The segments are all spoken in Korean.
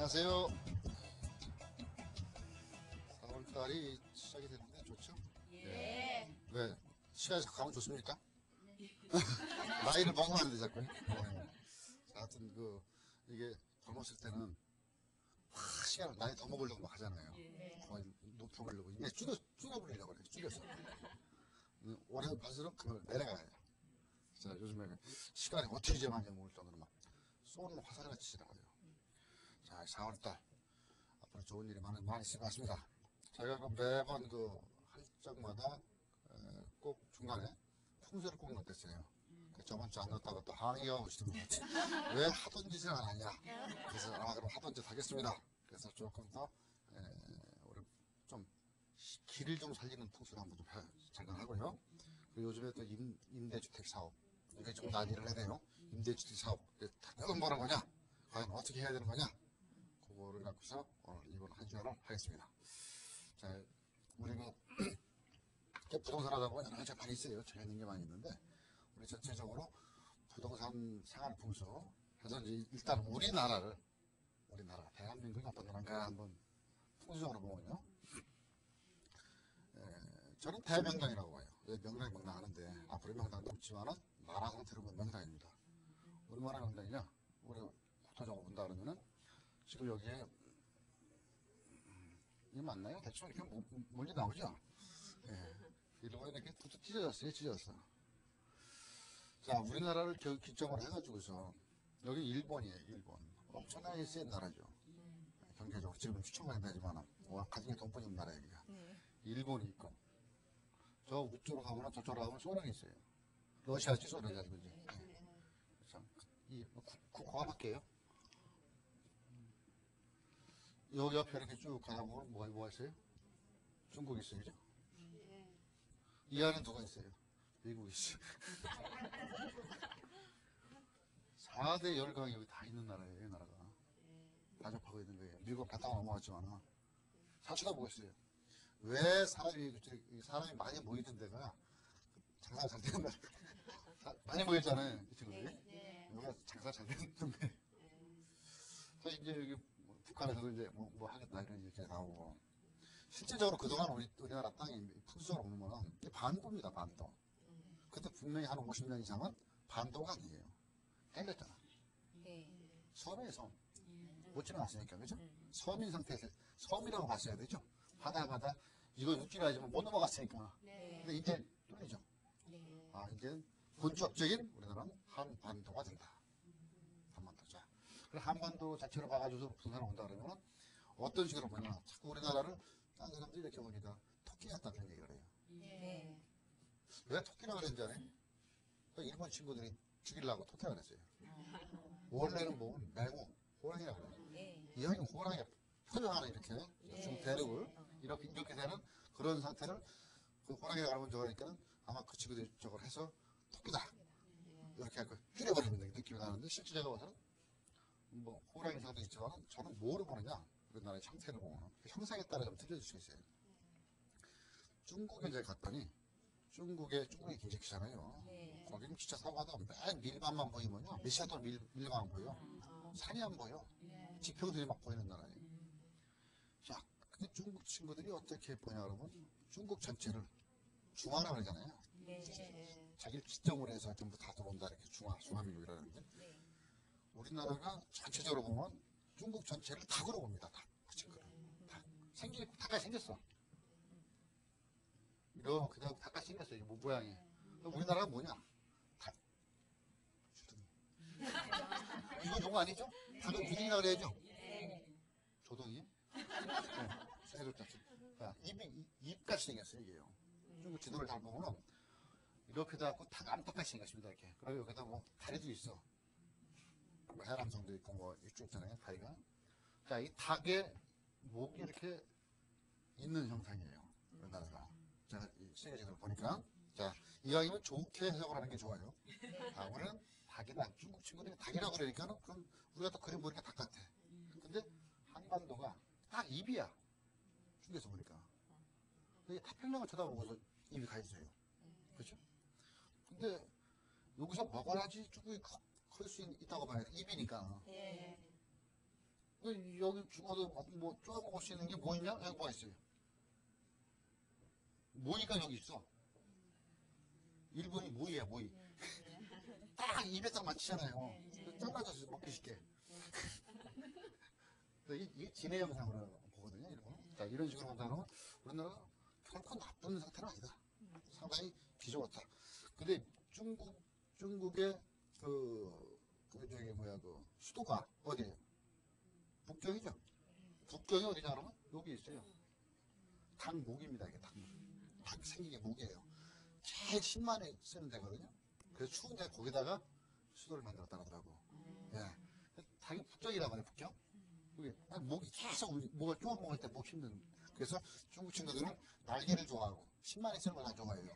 안녕하세요. 4월달이 시작이 됐는데 좋죠? 예. 왜? 시간이 가면 좋습니까? 나이를 먹으면 안 돼, 자꾸. 네. 자, 하여튼, 이게 젊었을 때는 확 시간을 나이 더 먹으려고 막 하잖아요. 거의 높여보려고. 이게 줄여버리려고 그래요. 줄여서. 올해 갈수록 그걸 내려가요. 자, 요즘에 시간이 어떻게 지나가냐 모를 정도로 막 쏘는 화살같이 지나가요. 자, 4월달. 앞으로 좋은 일이 많이 있을 것 같습니다. 제가 매번 할 적마다 꼭 중간에 풍수를 꼭 넣었어요. 저번 주 안 넣었다고 또 항의가 오시던 것 같아요. 왜 하던 짓을 안 하냐. 그래서 그럼 하던 짓 하겠습니다. 그래서 조금 더 우리 좀 길을 좀 살리는 풍수를 한번 좀 잠깐 하고요. 그리고 요즘에 또 임대주택 사업 이게 좀 난리를 해대요. 임대주택 사업 이건 뭐라는 거냐, 과연 어떻게 해야 되는 거냐, 그거를 갖고서 오늘 이번 한 시간을 하겠습니다. 자, 우리가 부동산 하다 보면 여러 가지 많이 있어요. 제가 있는 게 많이 있는데, 우리 전체적으로 부동산 생활 풍수 해서 일단 우리나라 대한민국이 어떤 나라인가 한번 풍수적으로 보면요, 저는 대명당이라고 봐요. 왜 명당이 명당하는데, 앞으로 명당도 없지만은 나라 상태로 보면 명당입니다. 얼마나 명당이냐, 우리 국토적으로 본다 그러면은 지금 여기에 이게 맞나요? 대충 이렇게 멀리 나오죠? 예. 이러고 이렇게 툭툭 찢어졌어. 자, 우리나라를 기점으로 해가지고서, 여기 일본이에요, 일본. 엄청나게 센 나라죠. 경제적으로. 지금 추천만 되지만, 가정에 돈뿐이 없는 나라예요, 여기가. 일본이 있고, 저 우쪽으로 가거나 저쪽으로 가면 소련이 있어요. 러시아지, 소련이지, 그지? 예. 자, 국호가 바뀌어요. 여기 옆에 이렇게 쭉 가다 보면 뭐가 있어요? 중국이 있어요, 그죠? 이 안에 누가 있어요? 미국이 있어요. 4대 열강이 여기 다 있는 나라예요, 이 나라가. 다 접하고 있는 거예요. 미국 갔다가 넘어갔지만, 잘 쳐다보고 있어요. 왜 사람이 많이 모이는 데가 장사가 잘 되는 나라. 많이 모였잖아요, 이 친구들이. 여기가 장사가 잘 되는데. 그래서 이제 여기 북한에서도 이제 뭐 하겠다 이런 얘기가 나오고. 실제적으로 그동안 우리나라 땅이 풍수적으로 보면 반도입니다, 반도. 근데 분명히 한 50년 이상은 반도가 아니에요. 헷갈렸잖아. 섬이에요, 섬. 못 지나갔으니까, 그죠? 섬인 상태에서, 섬이라고 봤어야 되죠? 바다. 이거 육지라 하지만 못 넘어갔으니까. 근데 이제 뚫리죠? 아, 이제 본격적인 우리나라는 한반도가 된다. 한반도. 자, 그럼 한반도 자체로 봐가지고 부산을 온다 그러면 어떤 식으로 보냐. 자꾸 우리나라를 딴 사람들이 이렇게 보니까 토끼 같다 그런 얘기를 해요. 왜 토끼라고 그랬는지 알아요? 일본 친구들이 죽이려고 토끼라고 그랬어요. 원래는 뭐 맹호, 호랑이라고 그래요. 이왕이 호랑이가 표정하는 이렇게 좀 대륙을 이렇게 되는 그런 상태를 그 호랑이가 알아본 줄 알니까 아마 그 친구들이 저걸 해서 토끼다 이렇게 하고 줄여버리는 느낌이 나는데, 실제 제가 봐서는 뭐 호랑이 상도 있지만 저는 뭐를 보느냐, 우리나라의 형태를 보면 형상에 따라 좀 틀려질 수 있어요. 중국에 이제 갔더니 중국이 굉장히 크잖아요. 거기는 진짜 사과도 맨 밀반만 보이면요, 몇 시간 동안 밀만 안 보여. 산이 안 보여. 지평들이 막 보이는 나라예요. 자, 근데 중국 친구들이 어떻게 보냐 그러면 중국 전체를 중화라고 그러잖아요. 자기를 기점으로 해서 전부 다 들어온다, 이렇게 중화민족이라는데, 우리나라가 전체적으로 보면 중국 전체를 닭으로 봅니다. 닭. 그 친구를. 닭. 닭같이 생겼어. 이렇게 닭같이 생겼어. 이게 모양이. 우리나라가 뭐냐? 닭. 주둥이. 이거 용어 아니죠? 닭은 주둥이라고 그래야죠? 조둥이? 네. 해줬다. 입같이 생겼어요, 이게요. 중국 지도를 잘 보면 이렇게 돼갖고 닭 암탉같이 생겼습니다, 이렇게. 그리고 여기다 뭐 다리도 있어. 뭐 해남성도 있고 뭐 이쪽 있잖아요, 다리가. 자, 이 닭의 목이 이렇게 있는 형상이에요, 우리나라가. 제가 세계적으로 보니까. 자, 이왕이면 좋게 해석을 하는 게 좋아요. 아, 우리는 닭이다. 중국 친구들이 닭이라고 그러니까는 그럼 우리가 또 그림 보니까 닭 같아. 근데 한반도가 딱 입이야, 중국에서 보니까. 근데 태평양을 쳐다보고서 입이 가 있어요. 그렇죠? 근데 여기서 먹어야지 중국이 클 수 있다고 봐야 돼. 입이니까. 여기 죽어도 뭐 쪼아먹을 수 있는 게 뭐 있냐? 여기 뭐가 있어요? 모이가 여기 있어. 일본이 모이야, 모이. 딱 입에 딱 맞추잖아요. 잘라져서 먹기 쉽게. 이게 진해 영상으로 보거든요, 일본은. 자, 이런 식으로 본다면 우리나라가 결코 나쁜 상태는 아니다. 상당히 비좁았다. 근데 중국의 수도가 어디예요? 북경이죠. 북경이 어디냐 그러면 여기 있어요. 닭목입니다. 이게 닭목. 닭 생기게 목이에요. 제일 신만에 쓰는 데거든요. 그래서 추운데 거기다가 수도를 만들었다 하더라고. 예. 닭이 북경이라고 해요, 북경. 그게 목이 계속 목을 쪼아 먹을 때 목 힘든. 그래서 중국 친구들은 날개를 좋아하고 신만에 쓰는 걸 안 좋아해요.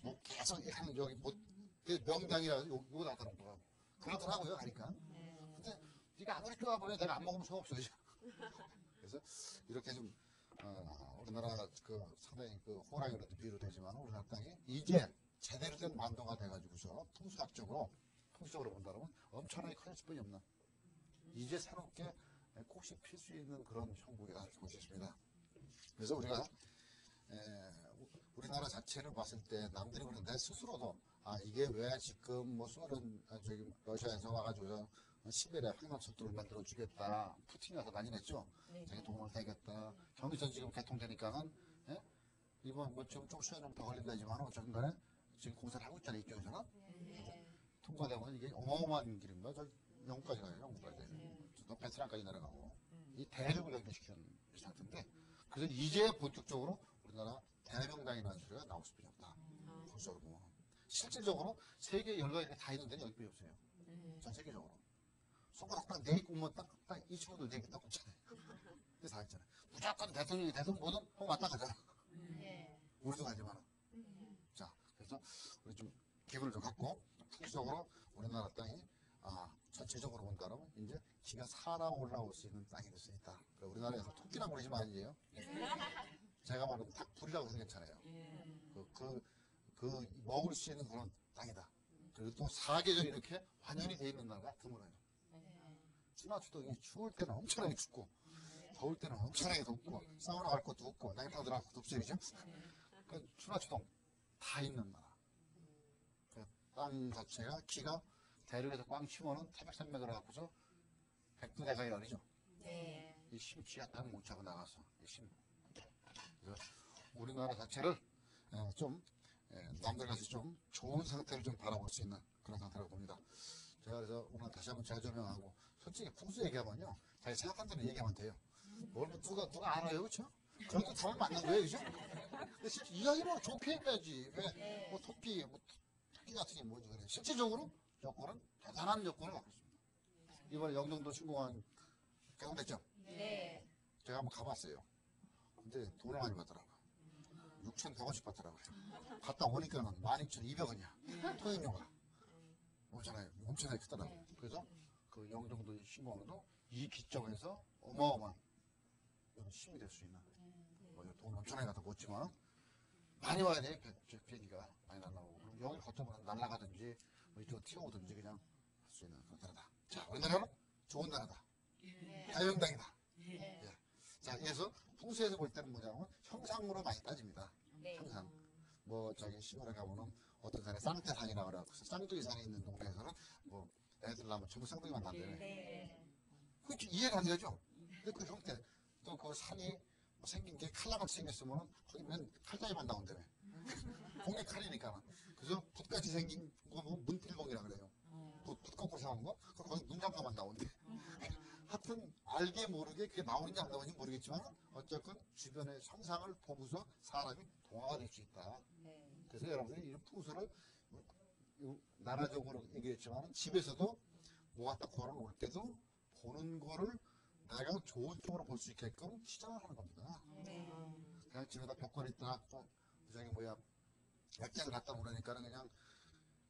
목 계속 여기 명당이라고 요거 나타나더라고. 그러더라고요, 하니까. 근데 네가 아무리 좋아보면 내가 안 먹으면 소없어. 그래서 이렇게 좀 우리나라 상당히 호랑이로도 비유도 되지만 우리나라 땅이 이제 제대로 된 만도가 돼가지고서 풍수적으로 본다면 엄청나게 커졌을 뿐이 없나. 이제 새롭게 꼭씩 필 수 있는 그런 형국이라 할 수 있습니다. 그래서 우리나라 자체를 봤을 때 남들이 그러는데 스스로도 이게 왜 지금 뭐 소련 러시아에서 와가지고 시베리아 황남철도를 만들어 주겠다. 푸틴이 와서 난리 냈죠. 자기 도움을 되겠다. 경기선 지금 개통되니까는 이번 뭐 지금 좀 시간은 더 걸린다지만 어쨌든 간에 지금 공사를 하고 있잖아요. 이쪽에서는 통과되면 이게 어마어마한 길입니다. 저 영국까지 가요. 영국까지. 베트남까지 내려가고 이 대륙을 연결시키는 상태인데 그래서 이제 본격적으로 우리나라 대명당이라는 소리가 나올 수밖에 없다. 본격적으로 보면 실질적으로 세계 열강이 다 있는 데는 여기밖에 없어요. 전 세계적으로 손가락 딱 4개 꼽으면 딱 이 친구들 4개 딱 꼽잖아요. 그게 다 있잖아요. 무조건 대통령이 되든 뭐든 왔다 가잖아. 우리도 가지만. 자, 그래서 우리 좀 기분을 좀 갖고 풍수적으로 우리나라 땅이 전체적으로 본다면 이제 기가 살아 올라올 수 있는 땅이 될 수 있다. 우리나라에서 토끼라고 그러지 말이에요. 제가 말하는 닭불이라고 해도 괜찮아요. 먹을 수 있는 그런 땅이다. 그리고 또 사계절이 이렇게 환연이 되어 있는 나라가 드물어요. 추나추도 추울 때는 엄청나게 춥고 더울 때는 엄청나게 덥고 사우나 갈 것도 없고 나이트 들어갈 것도 없어요. 그죠? 추나추동 다 있는 나라. 땅 자체가 기가 대륙에서 꽝 치면은 태백산맥을 갖고서 백두대간이라고 그러죠. 이 심지가 딱 못 차고 나가서 이 심. 우리나라 자체를 좀 남들 같이 좀 좋은 상태를 좀 바라볼 수 있는 그런 상태라고 봅니다. 제가 그래서 오늘 다시 한번 재조명하고 솔직히 풍수 얘기하면요 자기 생각한 대로 얘기하면 돼요. 뭘 누가 알아요, 그렇죠? 그래도 답을 맞는 거예요, 그죠? 근데 실제 이야기는 좋게 해야지. 왜 뭐 토끼 같은 게 뭐지 그래. 실질적으로 여권은 대단한 여권을 갖고 있습니다. 이번에 영종도 신공항 개통됐죠? 네. 제가 한번 가봤어요. 근데 돈을 많이 받더라고요. 6,100원씩 받더라고요. 갔다 오니까는 12,200원이야. 통행료가. 없잖아요. 엄청나게 크더라고요. 그래서 그 영종도 신공항도 이 기점에서 어마어마한 힘이 될 수 있는 돈 엄청나게 갖다 못 지만 많이 와야 돼. 비행기가 많이 날라오고 여기 거쳐면 날아가든지 뭐 이쪽 튀어오든지 그냥 할 수 있는 그런 나라다. 자, 우리나라는 좋은 나라다. 자유명당이다. 예. 자, 그래서 풍수에서 볼 때는 뭐냐면 형상으로 많이 따집니다. 형상. 뭐 시골에 가보면 어떤 산에 쌍태산이라고 그래요. 쌍둥이 산에 있는 동네에서는 뭐 애들 나면 전부 쌍둥이만 난다며. 그게 이해가 안 되죠. 근데 그 형태 또 그 산이 생긴 게 칼라같이 생겼으면 거기 맨 칼자리만 나온다며. 공개 칼이니까. 그래서 붓같이 생긴 거 뭐 문필봉이라 그래요. 붓 꺾고 생긴 거 거기 문장가만 나온대. 하여튼 알게 모르게 그게 나오는지 안 나오는지 모르겠지만 어쨌건 주변의 형상을 보고서 사람이 동화가 될 수 있다. 그래서 여러분들이 이런 풍수를 나라적으로 얘기했지만 집에서도 뭐가 딱 걸어놓을 때도 보는 거를 내가 좋은 쪽으로 볼 수 있게끔 시장을 하는 겁니다. 그냥 집에다 벽걸이 딱 약재를 갖다 놓으니까는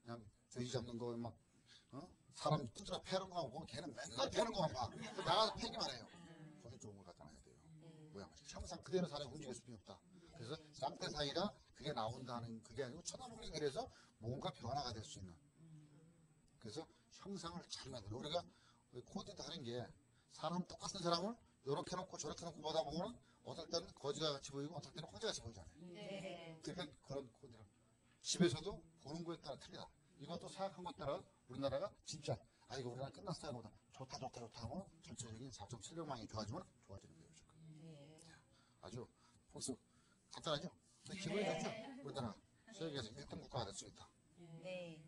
그냥 돼지 잡는 거 막 사람 두드려 패는 거 하고 걔는 맨날 패는 거만 봐. 나가서 패기만 해요. 거기 좋은 걸 갖다 놔야 돼요. 모양 항상 그대로 사람이 움직일 수밖에 없다. 그래서 쌍태 사이가 그게 나온다는 그게 아니고 쳐다보는 길에서 뭔가 변화가 될 수 있는. 그래서 형상을 잘 만들어. 우리가 코디도 하는 게 사람 똑같은 사람을 이렇게 놓고 저렇게 놓고 보다 보면 어떨 때는 거지가 같이 보이고 어떨 때는 혼자 같이 보이잖아요. 그러니까 그런 코드는 집에서도 보는 거에 따라 틀리다. 이것도 생각한 것 따라 우리나라가 진짜 아 이거 우리나라 끝났어요 보다 좋다 좋다 좋다 하면 전체적인 4.700만이 좋아지면 좋아지는 거예요. 아주 벌써 간단하죠? 근데 기분이 좋죠? 우리나라 세계에서 1등 국가가 될 수 있다.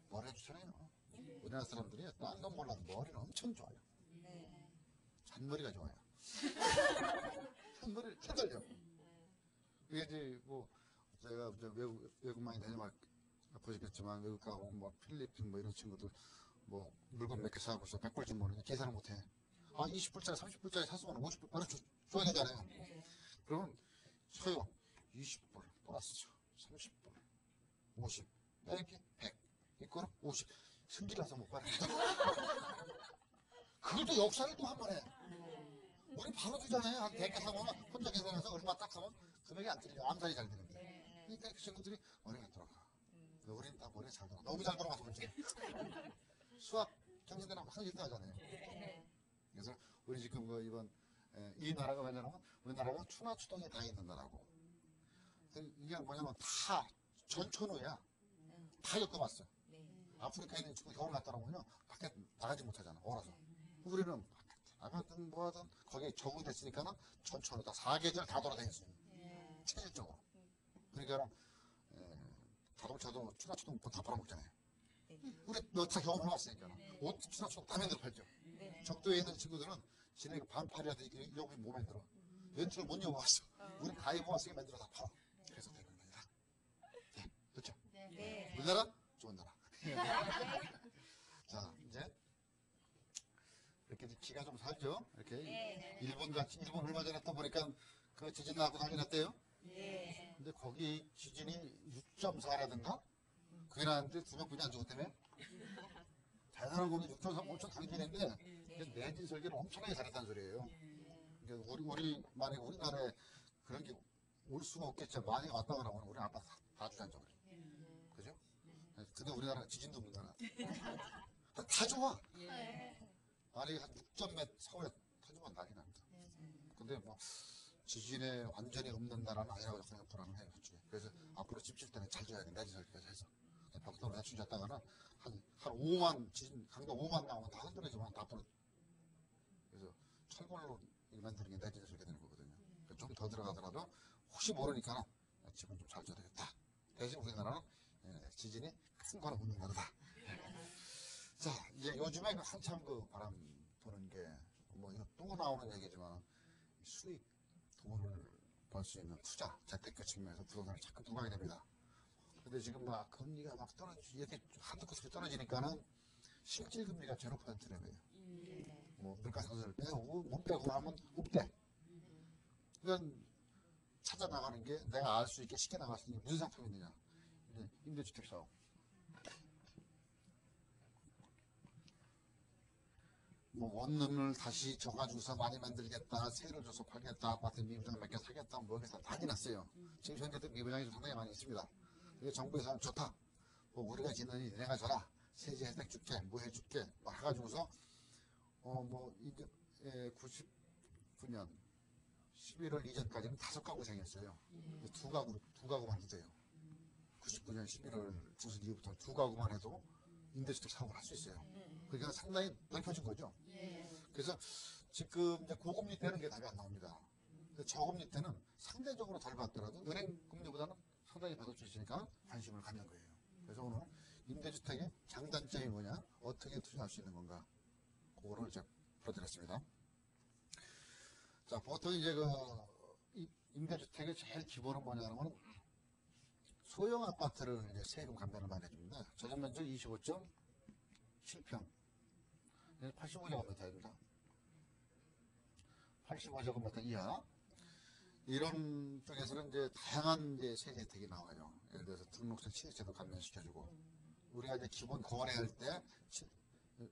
머리 좋잖아요. 우리나라 사람들이 딴 건 몰라도 머리는 엄청 좋아요. 잔머리가 좋아요. 잔머리를 펴달려. 이게 이제 뭐 제가 외국 많이 다녀봐 보시겠지만 외국 가고 뭐 필리핀 뭐 이런 친구들 뭐 물건 몇 개 사고서 100불 주면 계산을 못해. 아 20불짜리 30불짜리 샀으면 50불 바로 줘야 되잖아요. 그러면 소요 20불 플러스 30불 50 빼기 100 이거는 50 승질나서 못 받아. 그걸 또 역사를 또 한 번 해. 우리 바로 주잖아요. 한 100개 사면 혼자 계산해서 얼마 딱 하면 금액이 안 틀려. 암살이 잘 되는 거예요. 그러니까 그 친구들이 머리가 안 돌아가. 우리는 다 머리가 잘 돌아가. 너무 잘 돌아가서 문제. 수학 경제대는 항상 1등 하잖아요. 그래서 우리 지금 그 이번 이 나라가 뭐냐면 우리나라가 추나추동에 다 있는 나라고. 이게 뭐냐면 다 전천후야. 다 겪어봤어. 아프리카에 있는 친구 겨울 갔다 오면요 밖에 나가지 못하잖아. 얼어서. 우리는 나가든 뭐하든 거기에 적응됐으니까는 전천후다. 4계절 다 돌아다녔어요. 체질적으로. 그러니까 자동차도 추나추동 다 팔아먹잖아요. 우리 너차 경험해봤으니까 옷 추나추동 다 만들어 팔죠. 적도에 있는 친구들은 지네가 반팔이라도 여기 못 만들어. 렌트를 못 입어봤어. 우리 다 입어봤으니까 만들어 다 팔아. 그래서 되는 겁니다. 네, 그렇죠? 우리나라 좋은 나라. 자 이제 이렇게 기가 좀 살죠. 이렇게 일본 같이 일본 얼마 전에 또 보니까 그 지진 나고 난리 났대요. 근데 거기 지진이 6.4라든가 그게 나는데 2명뿐이 안 죽었다며? 대단한 겁니다. 6.3 엄청 강진인데 내진 설계를 엄청나게 잘했다는 소리예요. 그러니까 만약에 우리나라에 그런 게 올 수가 없겠죠. 만약에 왔다 그러면 우리 아빠 다 주장죠. 그죠? 근데 우리나라 지진도 없는 나라. 다 좋아. 만약에 한 6점 서울에 터지면 난리 납니다. 근데 뭐 지진에 완전히 없는 나라는 아니라고 그냥 불안해요. 그래서 앞으로 집 질 때는 잘 줘야 돼. 내진 설계까지 해서. 벽돌 대충 잤다가는 한 5만 지진 강도 5만 나오면 다 흔들어지면 다 부러져. 그래서 철골로 만드는 게 내진 설계 되는 거거든요. 좀 더 들어가더라도 혹시 모르니까 집은 좀 잘 줘야 되겠다. 대신 우리나라는 지진이 큰 거는 없는 나라다. 자 이제 요즘에 한참 그 바람 부는 게 뭐 이거 또 나오는 얘기지만 수익 돈을 벌 수 있는 투자 재테크 측면에서 부동산을 자꾸 부각이 됩니다. 근데 지금 막 금리가 막 이렇게 한두 끗씩 떨어지니까는 실질 금리가 0%래요. 뭐 물가 상승을 빼고 못 빼고 하면 없대. 그건 찾아 나가는 게 내가 알 수 있게 쉽게 나갈 수 있는 무슨 상품이 있느냐. 임대주택 사업. 뭐 원룸을 다시 져가지고서 많이 만들겠다, 세를 줘서 팔겠다, 아파트 미부장 몇 개 사겠다, 뭐 여기서 난리 났어요. 지금 현재도 미부장이 상당히 많이 있습니다. 그게 정부에서 좋다. 뭐 우리가 짓느니 내가 줘라. 세제 혜택 줄게, 뭐 해줄게, 뭐 해가지고서 뭐 이제 99년 11월 이전까지는 5가구 생겼어요. 두 가구만 해도요. 99년 11월 중순 이후부터 2가구만 해도 임대주택 사업을 할 수 있어요. 그러니까 상당히 넓혀진 거죠. 그래서 지금 이제 고금리 때는 게 답이 안 나옵니다. 저금리 때는 상대적으로 덜 받더라도 은행 금리보다는 상당히 받을 수 있으니까 관심을 갖는 거예요. 그래서 오늘 임대주택의 장단점이 뭐냐, 어떻게 투자할 수 있는 건가, 그거를 이제 보여드렸습니다. 자, 보통 이제 임대주택의 제일 기본은 뭐냐면 소형 아파트를 이제 세금 감면을 많이 해줍니다. 저전면적 25.7평. 85제곱미터입니다. 85제곱미터 이하. 이런 쪽에서는 이제 다양한 이제 세제 혜택이 나와요. 예를 들어서 등록세 취득세도 감면시켜주고, 우리가 이제 기본 거래할 때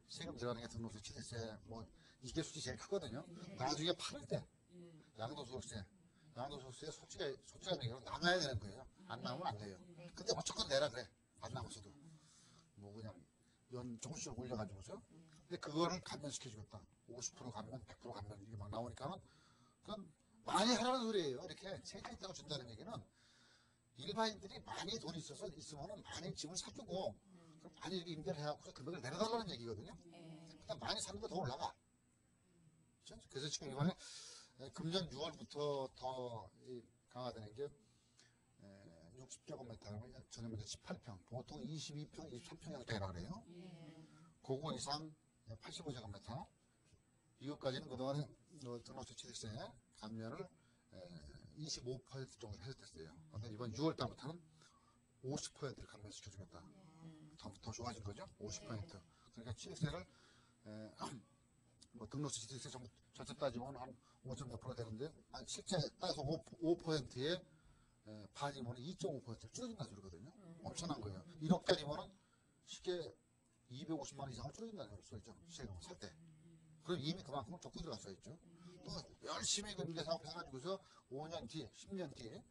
세금 들어가는 게 등록세 취득세, 뭐 이게 수치 제일 크거든요. 나중에 팔을 때 양도소득세 솔직한 얘기로 남아야 되는 거예요. 안 나오면 안 돼요. 근데 무조건 내라 그래. 안 나왔어도 뭐 그냥 연 조금씩 올려가지고서. 근데 그거를 감면시켜주겠다. 50% 감면, 100% 감면 이게 막 나오니까는 그건 많이 하라는 소리예요. 이렇게 세제이자가 준다는 얘기는 일반인들이 많이 돈이 있으면 많이 집을 사주고 그럼 많이 이렇게 임대를 해갖고 금액을 내려달라는 얘기거든요. 근데 많이 사는데 더 올라가. 그렇죠? 그래서 지금 이번에 금년 6월부터 더 강화되는 게 60제곱미터, 전에부터 18평, 보통 22평, 23평 되라 그래요. 그거 이상 85제곱미터. 이것까지는 그동안에 등록세 취득세 감면을 25% 정도 해줬어요. 근데 이번 6월 달부터는 50%를 감면시켜주겠다. 더 좋아진 거죠? 50%. 그러니까 취득세를 뭐 등록세 취득세 전체 따지면 한 5.몇% 되는데 실제 따서 5%에 반이면 2.5%를 줄여준다는 소리거든요. 엄청난 거예요. 1억짜리면 쉽게 250만 원 이상을 줄여준다는 소리죠. 세금을 살 때. 그럼 이미 그만큼 적고 들어갔어 있죠. 또 열심히 임대 사업 해가지고서 5년 뒤, 10년 뒤에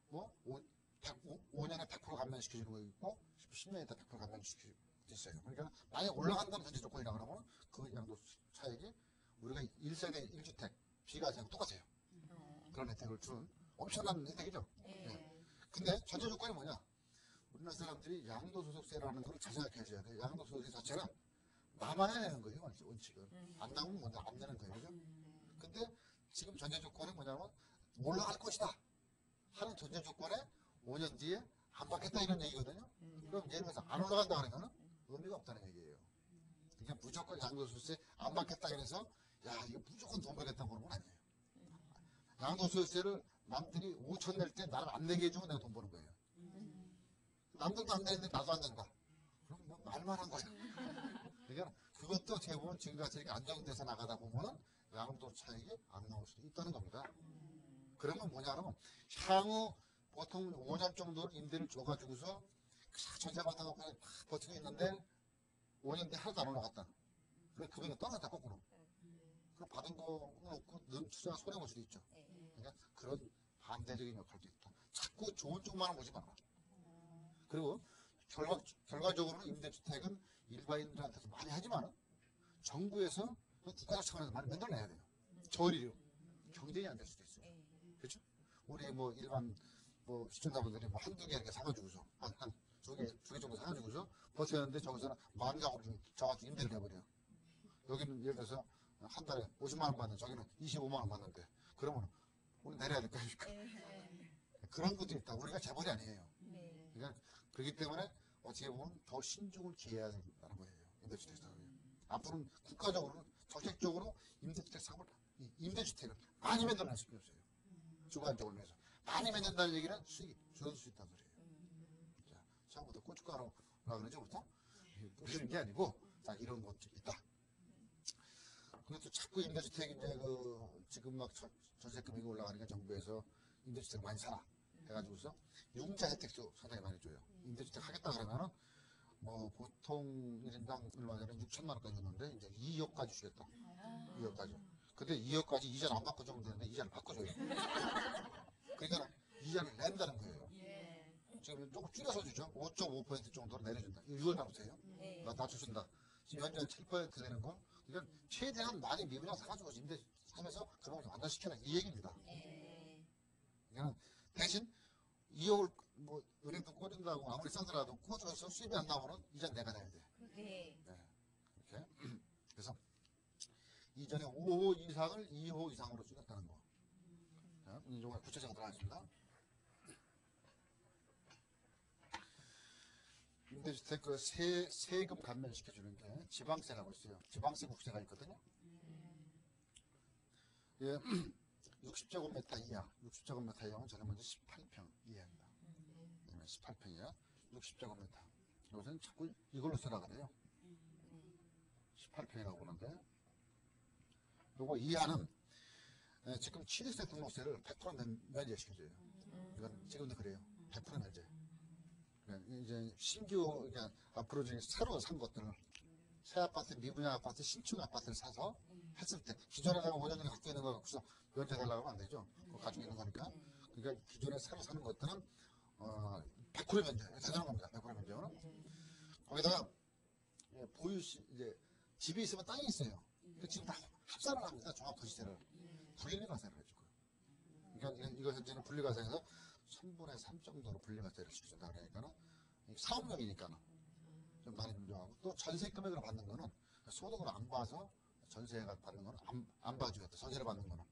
뭐 5년에 100% 감면시켜주는 거 있고 10년에 100% 감면시켜주는 거 있어요. 그러니까 만약 올라간다는 전제 조건이라 그러면 그 양도 차액이 우리가 1세대 1주택 비과세하고 똑같아요. 그런 혜택을 준 엄청난 혜택이죠. 네. 근데 전제 조건이 뭐냐? 우리나라 사람들이 양도소득세라는 걸 잘 생각해줘야 돼요. 양도소득세 자체는 나만해야 되는 거예요, 원칙은. 안 나오면 먼저 안 되는 거예요, 그죠? 근데 지금 전제 조건은 뭐냐면 올라갈 것이다 하는 전제 조건에 5년 뒤에 안 받겠다 이런 얘기거든요. 그럼 예를 들어서 안 올라간다 그러면 의미가 없다는 얘기예요. 그러니까 무조건 양도소득세 안 받겠다 그래서 야 이거 무조건 돈 벌겠다고 그런 건 아니에요. 양도소득세를 남들이 5천 낼 때 나를 안 내게 해주면 내가 돈 버는 거예요. 남들도 안 내는데 나도 안 낸다. 그럼 뭐 말만 한 거예요. 그러니까 그것도 어떻게 보면 지금같이 이렇게 안정돼서 나가다 보면은 양도 차익이 안 나올 수도 있다는 겁니다. 그러면 뭐냐면 향후 보통 5년 정도 임대를 줘가지고서 전세 받아놓고 막 버티고 있는데 5년 뒤에 하나도 안 올라갔다. 그래 금액이 떠났다 거꾸로. 그럼 받은 거 놓고 늘 투자가 손해볼 수도 있죠. 그러니까 그런 반대적인 역할도 있다. 자꾸 좋은 쪽만 보지 마라. 그리고 결과적으로는 임대주택은 일반인들한테도 많이 하지만 정부에서 국가적 차원에서 많이 만들어내야 돼요. 저리로 경쟁이 안 될 수도 있어요. 그렇죠? 우리 뭐 일반 뭐 시청자분들이 뭐 한두 개 이렇게 사가지고서 한 두 개 정도 사가지고서 버티는데 저기서는 만 가구를 저같이 임대를 해버려요. 여기는 예를 들어서 한 달에 50만 원 받는 저기는 25만 원 받는데 그러면 우리 내려야 될 거 아닙니까? 그런 것도 있다. 우리가 재벌이 아니에요. 그러니까 그렇기 때문에 어떻게 보면 더 신중을 기해야 된다는 거예요. 임대주택 사업이. 앞으로는 국가적으로는 정책적으로 임대주택 사업을 임대주택을 많이 만들어낼 수밖에 없어요. 주관적으로 해서 많이 만든다는 얘기는 수익이 줄어들 수 있다는 소리예요. 자, 처음부터 고춧가루라 그러죠, 부터 뿌리는 게 아니고 자 이런 것들이 있다. 그것도 자꾸 임대주택 이제 지금 막 전세 금액이 올라가니까 정부에서 임대주택 많이 사라 해가지고서 융자 혜택도 상당히 많이 줘요. 임대주택 하겠다 그러면은 뭐 보통 1인당 얼마 전에 6천만 원까지 줬는데 이제 2억까지 주겠다. 2억까지. 근데 2억까지 이자를 안 바꿔주면 되는데 이자를 바꿔줘요. 그러니까 이자를 낸다는 거예요. 지금 조금 줄여서 주죠. 5.5% 정도로 내려준다. 6월 달부터예요. 낮춰준다. 지금 현재 7% 되는 거. 그러니까 최대한 많이 미분양 사가지고 임대 하면서 그런 걸 완화시켜라 이 얘기입니다. 그러니까 대신 2억을 뭐 은행도 꽂은다고 아무리 싸더라도 꽂아서 수입이 안 나오면 이자 내가 내야 돼. 네. 이렇게. 그래서 이전에 5호 이상을 2호 이상으로 줄였다는 거. 자, 이제 구체적으로 들어가겠습니다. 임대주택 세금 감면시켜주는 게 지방세라고 있어요. 지방세 국세가 있거든요. 예, 60제곱미터 이하, 60제곱미터 이하는 저는 먼저 18평 이하입니다. 18평 이하, 60제곱미터. 요새는 자꾸 이걸로 쓰라 그래요. 18평이라고 보는데, 요거 이하는 지금 취득세 등록세를 100% 면제시켜줘요. 이건 지금도 그래요. 100% 면제. 이제 신규 그냥 앞으로 중에 새로 산 것들을 새 아파트, 미분양 아파트, 신축 아파트를 사서 했을 때 기존에 내가 5년 전에 갖고 있는 거 갖고서 면제달라고 하면 안 되죠. 그거 가지고 있는 거니까. 그러니까 기존에 새로 사는 것들은 100% 면제. 대단한 겁니다. 100% 면제는. 거기다가 보유 이제 집이 있으면 땅이 있어요. 그 지금 다 합산을 합니다. 종합토지세를. 분리과세를 해주고요. 그러니까 이거 현재는 분리과세에서 1000분의 3 정도로 분리과세를 시켜준다 그러니까는 사업용이니까는 좀 많이 분류하고, 또 전세 금액으로 받는 거는 소득을 안 봐서 전세가 받는 거는 안 봐주겠다. 전세를 받는 거는.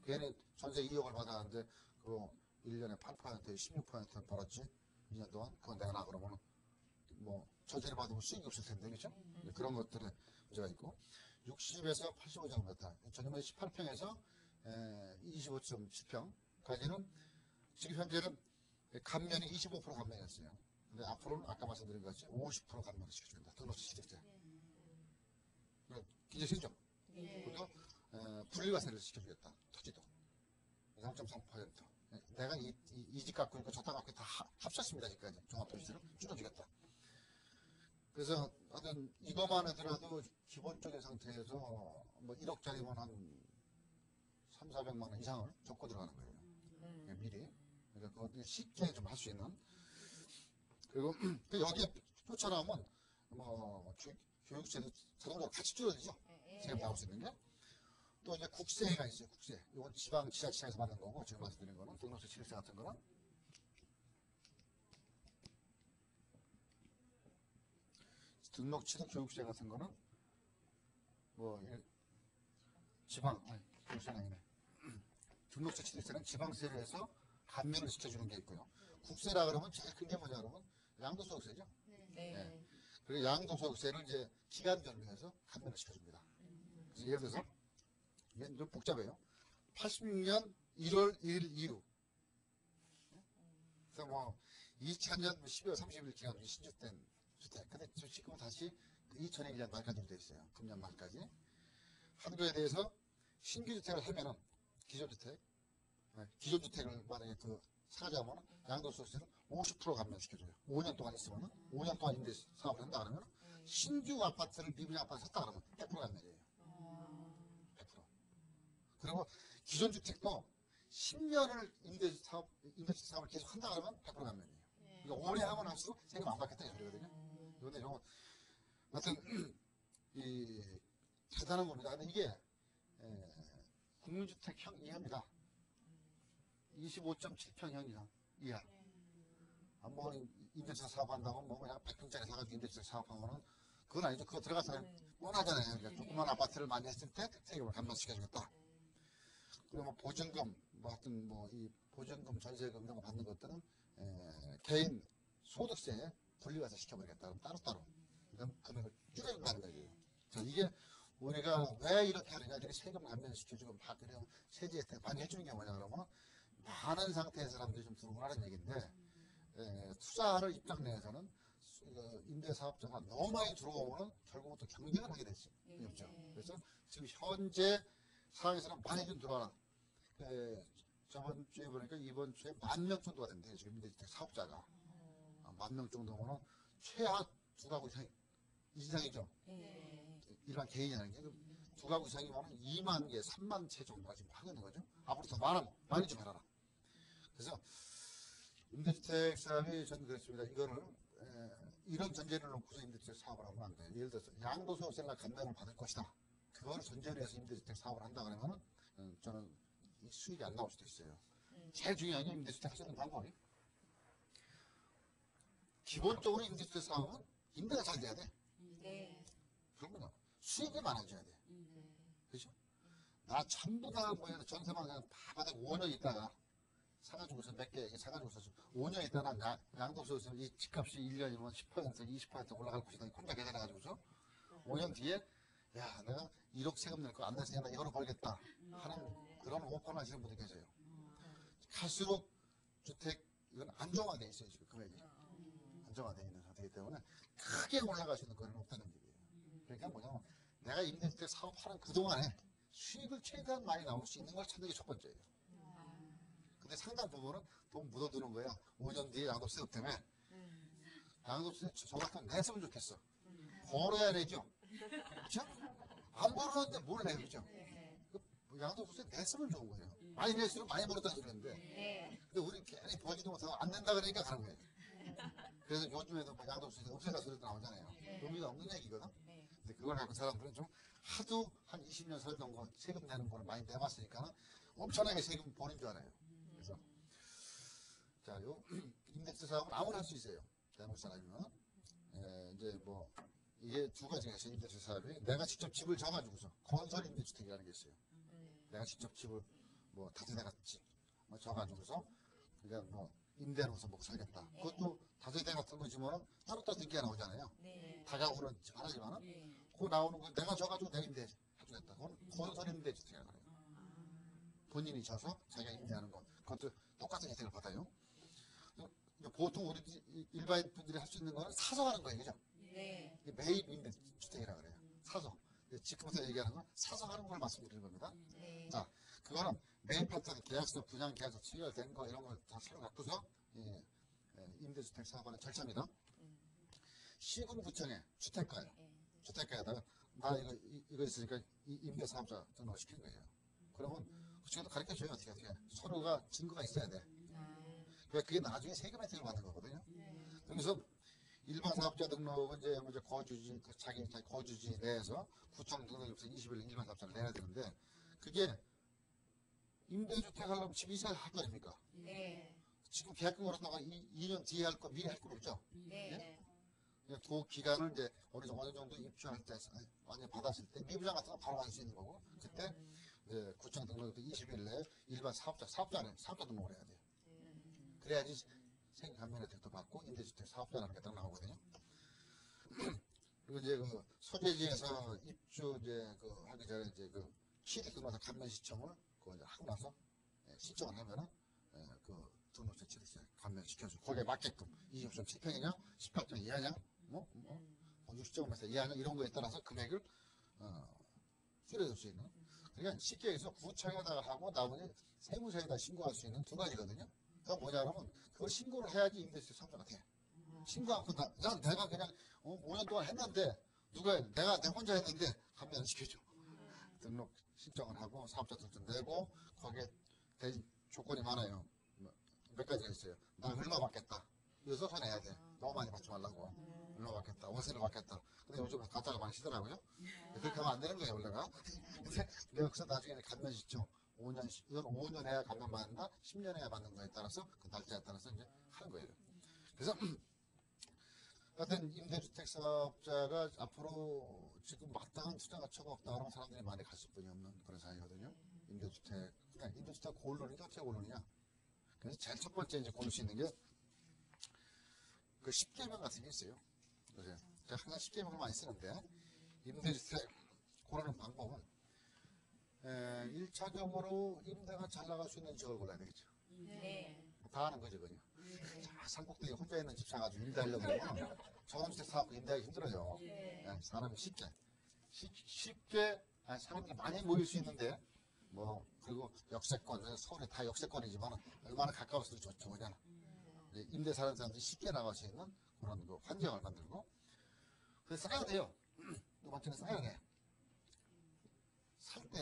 걔는 전세 2억을 받았는데 그거 1년에 8%에 16% 벌었지 2년 동안. 그건 내가 나 그러면은 뭐 전세를 받으면 수익이 없을 텐데, 그렇죠? 그런 것들에 문제가 있고, 60에서 85제곱미터, 전용면 18평에서 25.7평까지는 지금 현재는 감면이 25% 감면이었어요. 근데 앞으로는 아까 말씀드린 것 같이 50% 감면을 시켜준다. 등록세 취득세. 굉장히 세죠? 그리고 분리과세를 시켜주겠다. 토지도 0.3%. 내가 이 집 갖고 있고 저 땅 갖고 다 합쳤습니다. 지금까지 종합토지세로 줄여주겠다. 그래서 하여튼 이거만 하더라도 기본적인 상태에서 뭐 1억짜리면 한 3, 400만 원 이상을 적고 들어가는 거예요. 미리. 그러니까 그거 쉽게 좀 할 수 있는. 그리고 여기에 쫓아나오면 뭐 교육세도 자동적으로 같이 줄어들죠. 세금 나올 수 있는 게. 또 이제 국세가 있어요. 국세. 이건 지방 지자체에서 받는 거고, 지금 말씀드린 거는 등록세 취득세 같은 거는 등록 취득 교육세 같은 거는 뭐 지방 교육세는 아니네. 등록세 취득세는 지방세를 해서 감면을 시켜주는 게 있고요. 국세라 그러면 제일 큰 게 뭐냐 그러면 양도소득세죠. 네. 그리고 양도소득세를 이제 기간별로 해서 감면을 시켜줍니다. 그래서 예를 들어서 이게 좀 복잡해요. 86년 1월 1일 이후. 그래서 뭐 2000년 12월 30일 기간 신주된 주택. 근데 지금은 다시 2001년 말까지로 되어 있어요. 금년 말까지. 한 거에 대해서 신규 주택을 하면은 기존 주택을 만약에 사자면 양도소득세를 50% 감면시켜줘요. 5년 동안 있으면은 5년 동안 임대 사업을 한다 그러면 신규 아파트를 미분양 아파트 샀다 그러면 100% 감면이에요. 100%. 그리고 기존 주택도 10년을 임대주택 사업을 계속 한다 그러면 100% 감면이에요. 그러니까 오래 하면 할수록 세금 안 받겠다 이 소리거든요. 그런데 이건 하여튼 대단한 겁니다. 근데 이게 국민주택형 이하입니다. 25.7평형 이하. 뭐 임대주택 사업한다고 뭐 그냥 100평짜리 사가지고 임대주택 사업하면은 그건 아니죠. 그거 들어가서 뻔하잖아요. 그러니까 조그만 아파트를 많이 했을 때 세금을 감면시켜주겠다. 그리고 뭐 보증금, 뭐 하여튼 뭐 이 보증금, 전세금 이런 거 받는 것들은 개인 소득세에 분리과세 시켜버리겠다. 그럼 따로따로. 그럼 금액을 줄여준다는 거예요. 자, 이게 우리가 왜 이렇게 하느냐. 이렇게 세금 감면시켜주고 막 그냥 세제 혜택 많이 해주는 게 뭐냐 그러면 많은 상태의 사람들이 좀 들어오라는 얘기인데, 투자를 입장 내에서는 임대사업자가 너무 많이 들어오면 결국은 또 경쟁을 하게 되죠. 그래서 지금 현재 상황에서는 많이 좀 들어와라. 저번 주에 보니까 이번 주에 10,000명 정도가 된대요. 지금 임대주택 사업자가. 10,000명 정도면 최하 2가구 이상이죠. 일반 개인이라는 게. 2가구 이상이면 2만 개, 3만 채 정도가 지금 하고 있는 거죠. 앞으로 더 많이 좀 해라. 그래서 임대주택 사업이 저는 그렇습니다. 이거를 이런 전제를 놓고서 임대주택 사업을 하면 안 돼요. 예를 들어서 양도소득세나 감면을 받을 것이다. 그걸 전제로 해서 임대주택 사업을 한다 그러면은 저는 수익이 안 나올 수도 있어요. 제일 중요한 게 임대주택 할 수 있는 방법이, 기본적으로 임대주택 사업은 임대가 잘 돼야 돼. 그러면 수익이 많아져야 돼. 그렇죠? 나 전부 다 뭐 전세만 그냥 다 받아 5년 있다가 사가지고서 몇 개 사가지고서 5년 있다가 양도소득세 이 집값이 1년이면 10% 20% 올라갈 것이다. 혼자 계산해가지고서 5년 뒤에 야 내가 1억 세금 낼 거 안 내서 나 이거로 벌겠다 하는 그런 오퍼를 하시는 분들이 계세요. 갈수록 주택 이건 안정화되어 있어요. 지금 금액이 안정화되어 있는 상태이기 때문에 크게 올라갈 수 있는 거는 없다는 얘기예요. 그러니까 뭐냐면 내가 임대주택 사업하는 그동안에 수익을 최대한 많이 나올 수 있는 걸 찾는 게 첫 번째예요. 근데 상당 부분은 돈 묻어두는 거야. 5년 뒤에 양도세 때문에. 양도세 저 같으면 냈으면 좋겠어. 벌어야 되죠. 그렇죠? 안 벌었는데 뭘 내요. 그죠? 양도세 냈으면 좋은 거예요. 많이 낼수록 많이 벌었다는 소리인데. 근데 우리 괜히 벌지도 못하고 안 낸다 그러니까 가는 거예요. 그래서 요즘에도 뭐 양도세 없애다 소리도 나오잖아요. 의미가 없는 얘기거든. 근데 그걸 갖고 사람들은 좀 하도 한 20년 살던 거 세금 내는 거를 많이 내봤으니까 엄청나게 세금 버는 줄 알아요. 그래서 자, 요 임대주 사업은 아무나 할 수 있어요. 대한민국 사람이면. 이제 뭐 이게 두 가지가 있어요. 임대주 사업이 내가 직접 집을 져가지고서 건설 임대주택이라는 게 있어요. 내가 직접 집을 뭐 다세대가 뭐 져가지고서 그러니까 뭐 임대로서 먹고 살겠다. 그것도 다세대 같은 거 지면은 따로따로 등기가 나오잖아요. 다가구는 하나지만은 그거 나오는 거 내가 져가지고 내가 임대 해주겠다. 그건 건설 임대주택이라고 해요. 본인이 져서 자기가 임대하는 것. 그것도 똑같은 혜택을 받아요. 보통 우리 일반인 분들이 할 수 있는 거는 사서 하는 거예요. 그죠? 이게 매입 임대주택이라고 그래요. 사서. 지금부터 얘기하는 건 사서 하는 걸 말씀드리는 겁니다. 자, 그거는 매입할 때 계약서, 분양 계약서 체결된 거 이런 걸 다 서로 갖고서 임대주택 사업하는 절차입니다. 시군구청에 주택가에다가 나 이거 있으니까 임대사업자 등록을 시킨 거예요. 그러면 그쪽에도 가르쳐줘요. 어떻게 서로가 증거가 있어야 돼. 그게 나중에 세금 혜택을 받는 거거든요. 그래서 일반 사업자 등록은 이제 거주지 자기 거주지 내에서 구청 등록에서 20일 일반 사업자를 내야 되는데 그게 임대주택 하려면 집이 있어야 할 거 아닙니까? 지금 계약금 걸었다가 2년 뒤에 할 거 미리 할 건 없죠. 그 기간을 이제 어느 정도 입주할 때 완전 받았을 때 미부장 같은 거 바로 할 수 있는 거고 그때 구청 등록부터 20일 내에 일반 사업자 등록을 해야 돼요. 그래야지 세금 감면 혜택도 받고 임대주택 사업자라는 게 딱 나오거든요. 그리고 이제 그 소재지에서 입주 이제 하기 전에 이제 취득금마다 감면 신청을 그거 이제 하고 나서 신청을 하면은 등록 자체를 감면 시켜줘. 거기에 맞게끔 20.7평이냐, 18점 이하냐, 60.5m 이하냐 이런 거에 따라서 금액을 줄여줄 수 있는. 그러니까 쉽게 해서 구청에다가 하고 나머지 세무서에다 신고할 수 있는 두 가지거든요. 그러니까 뭐냐면 그걸 신고를 해야지 임대주택 사업자가 돼. 신고 않고 내가 그냥 5년 동안 했는데 내가 혼자 했는데 감면을 시켜줘. 등록 신청을 하고 사업자 등록 내고 거기에 조건이 많아요. 몇 가지가 있어요. 나 얼마 받겠다. 이거 써서 내야 돼. 너무 많이 받지 말라고. 얼마 받겠다. 월세를 받겠다. 근데 요즘 가짜가 많이 쓰더라고요. 그렇게 하면 안 되는 거예요, 원래가. 근데 여기서 나중에 감면 신청 5년, 이건 5년 해야 감면 받는다, 10년 해야 받는 거에 따라서 그 날짜에 따라서 이제 하는 거예요. 그래서 같은 임대주택 사업자가 앞으로 지금 마땅한 투자 가치가 없다 그러면 사람들이 많이 갈 수뿐이 없는 그런 사회거든요. 임대주택, 그러니까 임대주택 고르는 게 어떻게 고르느냐. 그래서 제일 첫 번째 이제 고를 수 있는 게 그 10개명 같은 게 있어요. 그래서 제가 항상 10개명을 많이 쓰는데 임대주택 고르는 방법은 1차적으로 임대가 잘 나갈 수 있는 지역을 골라야 되겠죠. 다 하는 거죠, 그냥. 자, 산꼭대기 혼자 있는 집 사가지고 임대하려고 그러면 저금주택 사업도 임대하기 힘들어요. 사람이 쉽게 사람이 많이 모일 수 있는데 그리고 역세권, 서울에 다 역세권이지만 얼마나 가까워서 좋죠, 그냥. 임대 사는 사람들이 쉽게 나갈 수 있는 그런 환경을 만들고 그래서 싸야 돼요. 두 번째는 싸야 돼. 살 때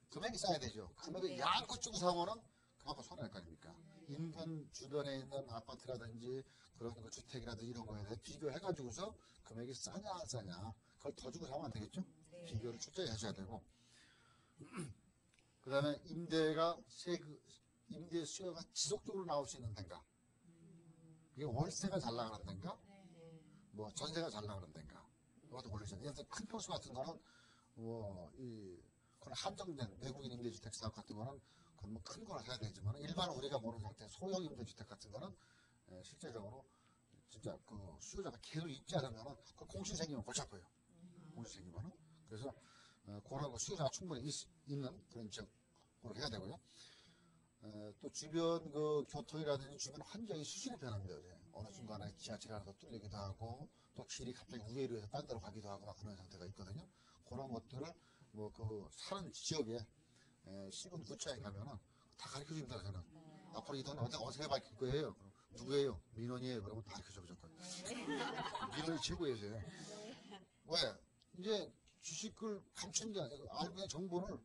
금액이 싸야 되죠. 금액을 양껏 주고 사면은 그만큼 손해날 거 아닙니까? 인근 주변에 있는 아파트라든지 그런 주택이라든지 이런 거에 대해 비교해가지고서 금액이 싸냐 안 싸냐 그걸 더 주고 사면 안 되겠죠? 비교를 철저히 하셔야 되고 그 다음에 임대 수요가 지속적으로 나올 수 있는 데인가, 이게 월세가 잘 나가는 데인가, 전세가 잘 나가는 데인가, 이것도 고르셔야 돼요. 큰 평수 같은 거는 그런 한정된 외국인 임대주택 사업 같은 거는 그건 큰 거를 해야 되지만 일반 우리가 모르는 상태 소형 임대주택 같은 거는 실제적으로 진짜 수요자가 계속 있지 않으면 공실 생기면 골치 아파요. 공실 생기면은. 그래서 그런 수요자가 충분히 있는 그런 지역으로 해야 되고요. 또 주변 교통이라든지 주변 환경이 수시로 변합니다. 어느 순간에 지하철이 하나 더 뚫리기도 하고 또 길이 갑자기 우회로 해서 딴 데로 가기도 하고 막 그런 상태가 있거든요. 그런 것들을 사는 지역에 시군 구청에 가면은 다 가르쳐 줍니다. 저는 앞으로 이 돈 어떻게 밝힐 거예요? 누구예요? 민원이에요? 그러면 다 가르쳐 줘 무조건. 민원이 최고예요. 왜? 이제 주식을 감추는 게 아니라 알고 있는 정보를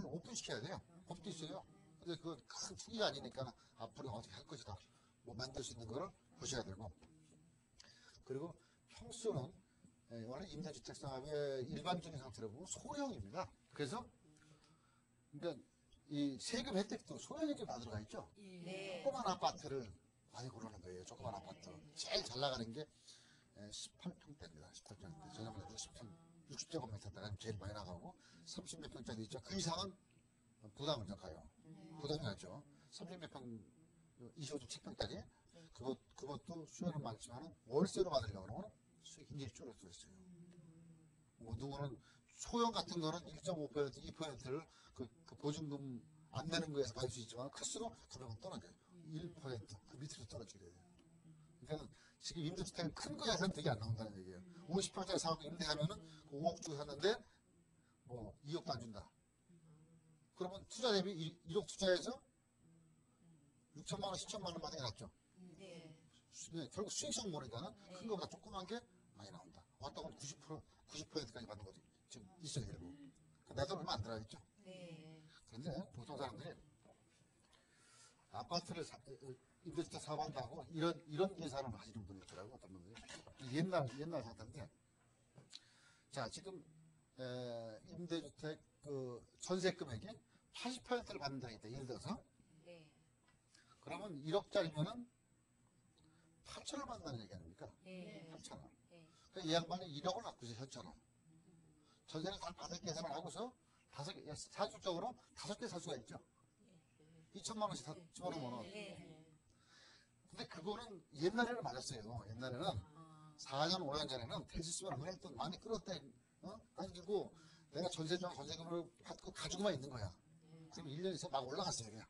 오픈시켜야 돼요. 법도 있어요. 근데 그건 큰 투기가 아니니까 앞으로 어떻게 할 것이다. 만들 수 있는 거를 보셔야 되고. 그리고 평수는 원래 임대주택 사업의 일반적인 상태로 보면 소형입니다. 그래서 그러니까 이 세금 혜택도 소형에게 받으러 가 있죠. 조그만 아파트를 많이 고르는 거예요. 조그만 아파트. 제일 잘 나가는 게 18평대입니다. 18평대. 저녁에 60제곱미터대가 제일 많이 나가고 30몇 평짜리 있죠. 그 이상은 부담을 좀 가요. 부담이 가죠. 30몇 평, 25.7평짜리 그것도 수요는 많지만 월세로 받으려고 그러면 수익이 굉장히 줄어들었어요. 모든 거는 소형 같은 거는 1.5%, 2%를 그 보증금 안 내는 거에서 받을 수 있지만 클수록 금액은 떨어져요. 1%, 그 밑으로 떨어지게 돼요. 그러니까 지금 임대주택은 큰 거에서는 되게 안 나온다는 얘기예요. 50평짜리 사업 임대하면은 5억 주고 샀는데 뭐 2억도 안 준다. 그러면 투자 대비 1억 투자해서 6천만 원, 10천만 원 받는 게 낫죠. 결국 수익성 모르니까 큰 거보다 조그만 게 많이 나온다. 어떤 건 90%까지 받는 거지. 지금 있어요, 일부. 내 돈 얼마 안 들어가겠죠. 그런데 보통 사람들이 아파트를 임대주택 사업한다고 이런 계산을 하시는 분이 있더라고요. 어떤 분들이. 옛날 상태인데. 자, 지금 임대주택 그 전세 금액이 80%를 받는다 했다. 예를 들어서. 그러면 1억짜리면은 8천을 받는다는 얘기 아닙니까? 8천원. 그러니까 이 양반이 1억을 갖고 있어요, 현처럼. 전세를 다 5개 계산을 하고서 사실적으로 5개 살 수가 있죠. 2천만 원씩 집어넣으면. 근데 그거는 옛날에는 맞았어요. 옛날에는 4년, 5년 전에는 될 수 있으면 은행 돈 많이 끌었대. 당기고 내가 전세금을 받고 가지고만 있는 거야. 그럼 1년 있어 막 올라갔어요. 그냥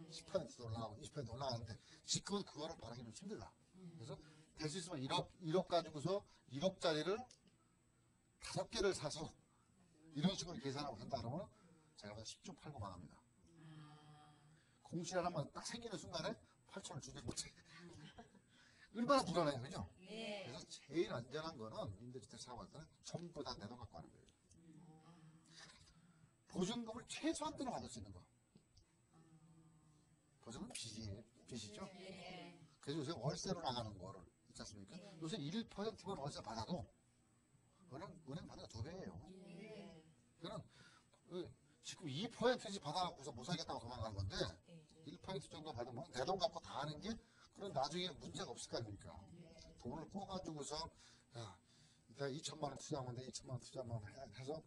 10%도 올라가고 20%도 올라가는데 지금은 그거를 바라기 좀 힘들다. 그래서 될 수 있으면 1억 가지고서 1억짜리를 5개를 사서 이런 식으로 계산하고 한다 그러면 제가 봐서 10중 8구 망합니다. 공실 하나만 딱 생기는 순간에 8천을 주지 못해. 얼마나 불안해요, 그죠? 그래서 제일 안전한 거는 임대주택 사업할 때는 전부 다 내 돈 갖고 하는 거예요. 보증금을 최소한 때는 받을 수 있는 거. 보증금 빚이죠? 그래서 요새 월세로 나가는 거를 있지 않습니까? 요새 1%만 월세 받아도 은행 받는 거 2배예요. 그는 지금 2%씩 받아갖고서 못 살겠다고 도망가는 건데 1% 정도 받으면 내 돈 갖고 다 하는 게 그런 나중에 문제가 없을 거 아닙니까? 돈을 꿔가지고서 야, 내가 2천만 원 투자하면 돼, 2천만 원 투자하면 해서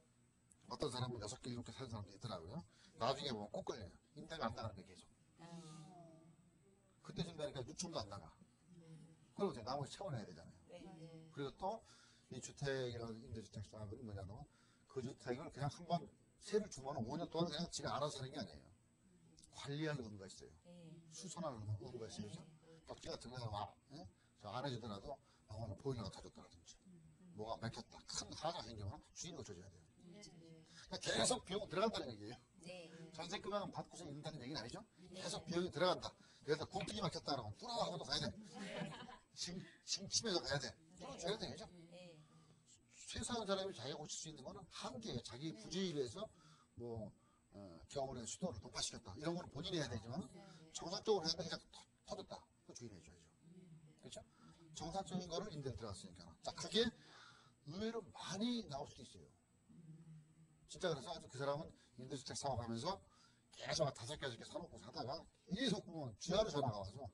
어떤 사람은 6개, 7개 사는 사람도 있더라고요. 나중에 보면 꼭 걸려요. 임대가 안 나가는 게 계속. 그때 준다니까 6천도 안 나가. 그리고 이제 나머지 채워내야 되잖아요. 그리고 또 이 주택이라는 임대주택 사업은 뭐냐면 그 주택을 그냥 한번 세를 주면 5년 동안 그냥 지가 알아서 하는 게 아니에요. 관리할 의무가 있어요. 수선할 의무가 있어요. 그죠? 벽지 같은 거 안 해주더라도 오늘 보일러가 터졌다든지 뭐가 막혔다. 큰 하자가 생기면 주인이 고쳐줘야 돼요. 그러니까 계속 비용 들어간다는 얘기예요. 전세금만 받고서 있는다는 얘기는 아니죠. 계속 비용이 들어간다. 그래서 공기이 막혔다 그러면 뚫어가고도 가야 돼. 심심해서 가야 돼. 뚫어줘야 되죠. 세상은 사람이 자기가 고칠 수 있는 거는 한계예요. 자기 부주의를 해서 뭐 겨울에 수도를 녹화시켰다. 이런 거는 본인이 해야 되지만 정상적으로 했는데 그냥 터졌다. 그 주인이 해줘야죠. 그렇죠? 정상적인 거를 임대를 들어갔으니까. 자, 그게 의외로 많이 나올 수도 있어요. 진짜 그래서 아주 그 사람은 임대주택 사업하면서 계속 5개, 6개 사놓고 사다가 계속 보면 주야로 전화가 와서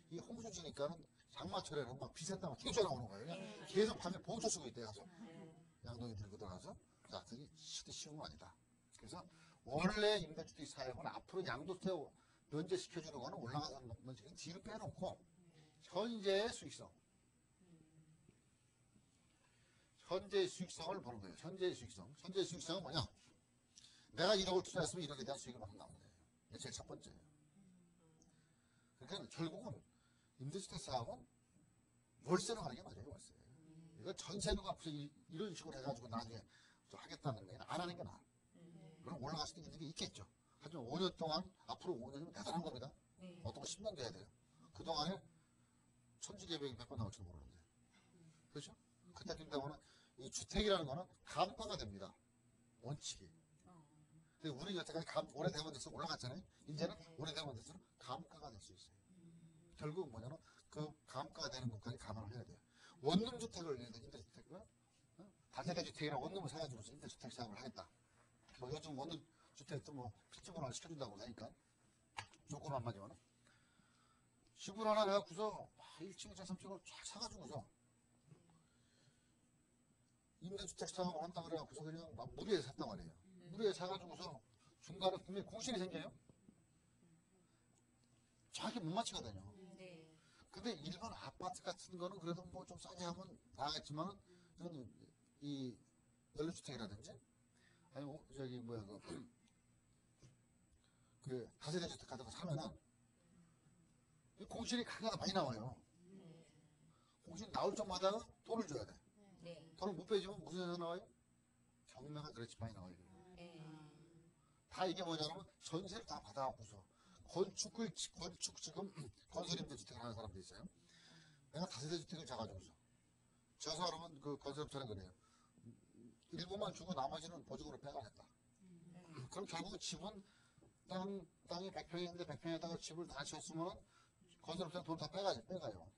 이 홍수 지니까는 장마철에는 막 비싼다고 계속 전화 오는 거예요. 계속 밤에 보호초 쓰고 있대요. 가서 양동이 들고 들어가서. 자, 그게 쉬운 거 아니다. 그래서 원래 임대주택 사업은 앞으로 양도세 면제시켜주는 거는 올라가서 지금 뒤로 빼놓고 현재의 수익성. 현재의 수익성을 보는 거예요. 현재의 수익성. 현재의 수익성은 뭐냐? 내가 1억을 투자했으면 1억에 대한 수익이 얼마나 나오는 거예요. 이게 제일 첫 번째예요. 그러니까 결국은 임대주택 사업은 월세로 하는 게 맞아요. 월세. 이거 전세로 앞서 이런 식으로 해가지고 나중에 하겠다는 게 안 하는 게 나아. 그럼 올라갈 수도 있는 게 있겠죠. 하지만 5년 동안 앞으로 5년이면 대단한 겁니다. 어떤 거 10년 돼야 돼요. 그동안에 천지개벽이 몇 번 나올지도 모르는데. 그렇죠? 그때 된다고는 이 주택이라는 거는 감가가 됩니다. 원칙이. 근데 우리 여태까지 오래되면 될수록 올라갔잖아요. 이제는 오래되면 될수록 감가가 될 수 있어요. 결국 뭐냐면 그 감가가 되는 것까지 감안을 해야 돼요. 원룸주택을 임대주택을 다세대 주택이라고 원룸을 사가지고 임대주택 사업을 하겠다. 뭐 요즘 원룸 주택도 뭐 필지분할 시켜준다고 하니까 조건 한마디만 집을 하나 해갖고서 1층, 2층, 3층을 쫙 사가지고서 임대주택 사업을 한다 그래갖고서 그냥 막 무리에 샀단 말이에요. 무리에 사가지고서 중간에 분명히 공실이 생겨요. 정확히 못 맞추거든요. 근데 일반 아파트 같은 거는 그래도 뭐 좀 싸게 하면 나겠지만은 저는 이 연립주택이라든지 아니 저기 뭐야 그 다세대 주택 같은 거 사면은 공실이 가격이 많이 나와요. 공실 나올 적마다 돈을 줘야 돼. 돈을 못 빼주면 무슨 현상 나와요? 경매가 그렇지 많이 나와요. 다 이게 뭐냐면 전세를 다 받아갖고서 건축 지금 건설임대주택을 하는 사람도 있어요. 내가 다세대 주택을 잡아줘서 저 사람은 그 건설업체는 그래요. 일부만 주고 나머지는 보증으로 빼가겠다. 그럼 결국 집은 땅이 100평인데 100평에다가 집을 다 지었으면 건설업체는 돈 다 빼가요.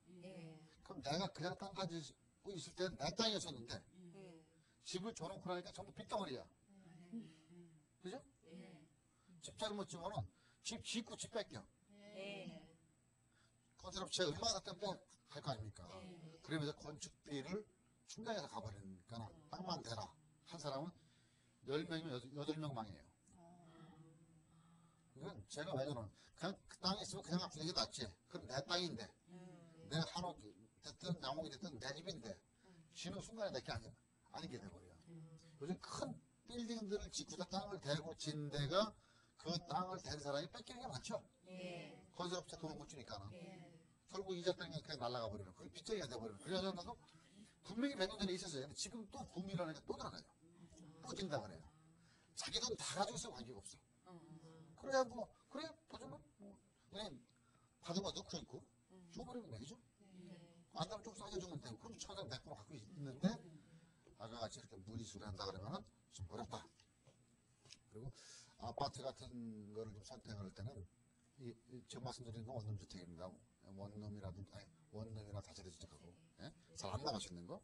그럼 내가 그냥 땅 가지고 있을 때 내 땅이었었는데 집을 줘놓고 나니까 전부 빚덩어리야. 그죠? 집 잘못 지면은 집 짓고 집 뺏겨. 건설업체 얼마나 때문에 할 거 아닙니까? 그러면서 건축비를 충당해서 가버리니까 땅만 대라. 한 사람은 10명이면 8명 망해요. 이건 제가 왜냐면 그냥 그 땅에 있으면 그냥 아프는 게 낫지. 그럼 내 땅인데 내가 한옥 됐든 양옥이 됐든 내 집인데 지는 순간에 내게 아니게 돼버려요. 요즘 큰 빌딩들을 짓고서 땅을 대고 진 데가 그 땅을 댄 사람이 뺏기는 게 많죠. 건설업체 돈을 못 주니까는. 결국 이자 때문에 그냥 날아가 버리는. 그게 빚쟁이가 돼버리는. 그래서 나도 분명히 몇 년 전에 있었어요. 근데 지금 또 붐이라는 게 또 들어가요. 또 진다 그래요. 자기 돈 다 가지고 있으면 관계가 없어. 그래야 뭐, 그래, 보자면, 뭐, 그냥 받은 거 넣고 있고, 줘버리면 되죠. 안 되면 좀 싸게 주면 되고, 그럼 천장 100% 갖고 있는데, 아까 같이 이렇게 무리수를 한다 그러면은 좀 어렵다. 그리고 아파트 같은 거를 좀 선택을 할 때는, 지금 말씀드리는 건 원룸주택입니다. 원룸이라든지, 아니, 원룸이나 다세대 주택하고, 예? 잘 안 나갈 수 있는 거.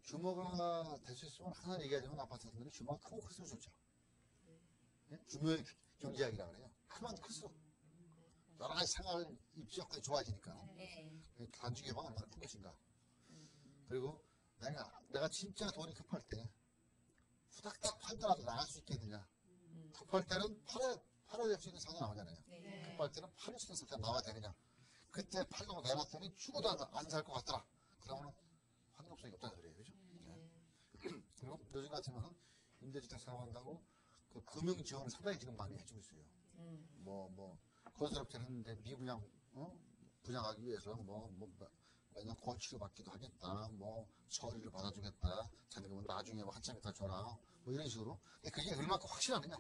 규모가 될 수 있으면 항상 얘기하지만 아파트 같은 데는 규모가 크고 클수록 좋죠. 예? 규모의 경제학이라 그래요. 크면 클수록 여러 가지 생활 입지 여건이 좋아지니까. 단지 규모가 얼마나 큰 것인가. 그리고 내가 진짜 돈이 급할 때 후닥닥 팔더라도 나갈 수 있겠느냐. 급할 때는 팔아야 될 수 있는 상황이 나오잖아요. 급할 때는 팔을 수 있는 상태가 나와야 되느냐. 그때 팔려고 내놨더니 죽어도 안 살 것 같더라. 그러면 환경성이 없다는 소리예요. 그죠? 그리고 요즘 같으면 임대주택 사업한다고 그 금융 지원을 상당히 지금 많이 해주고 있어요. 건설업체는 미분양, 분양하기 위해서 매년 건치료 받기도 하겠다. 처리를 받아주겠다. 자기는 나중에 한참 있다 줘라. 이런 식으로. 그게 얼마큼 확실하느냐.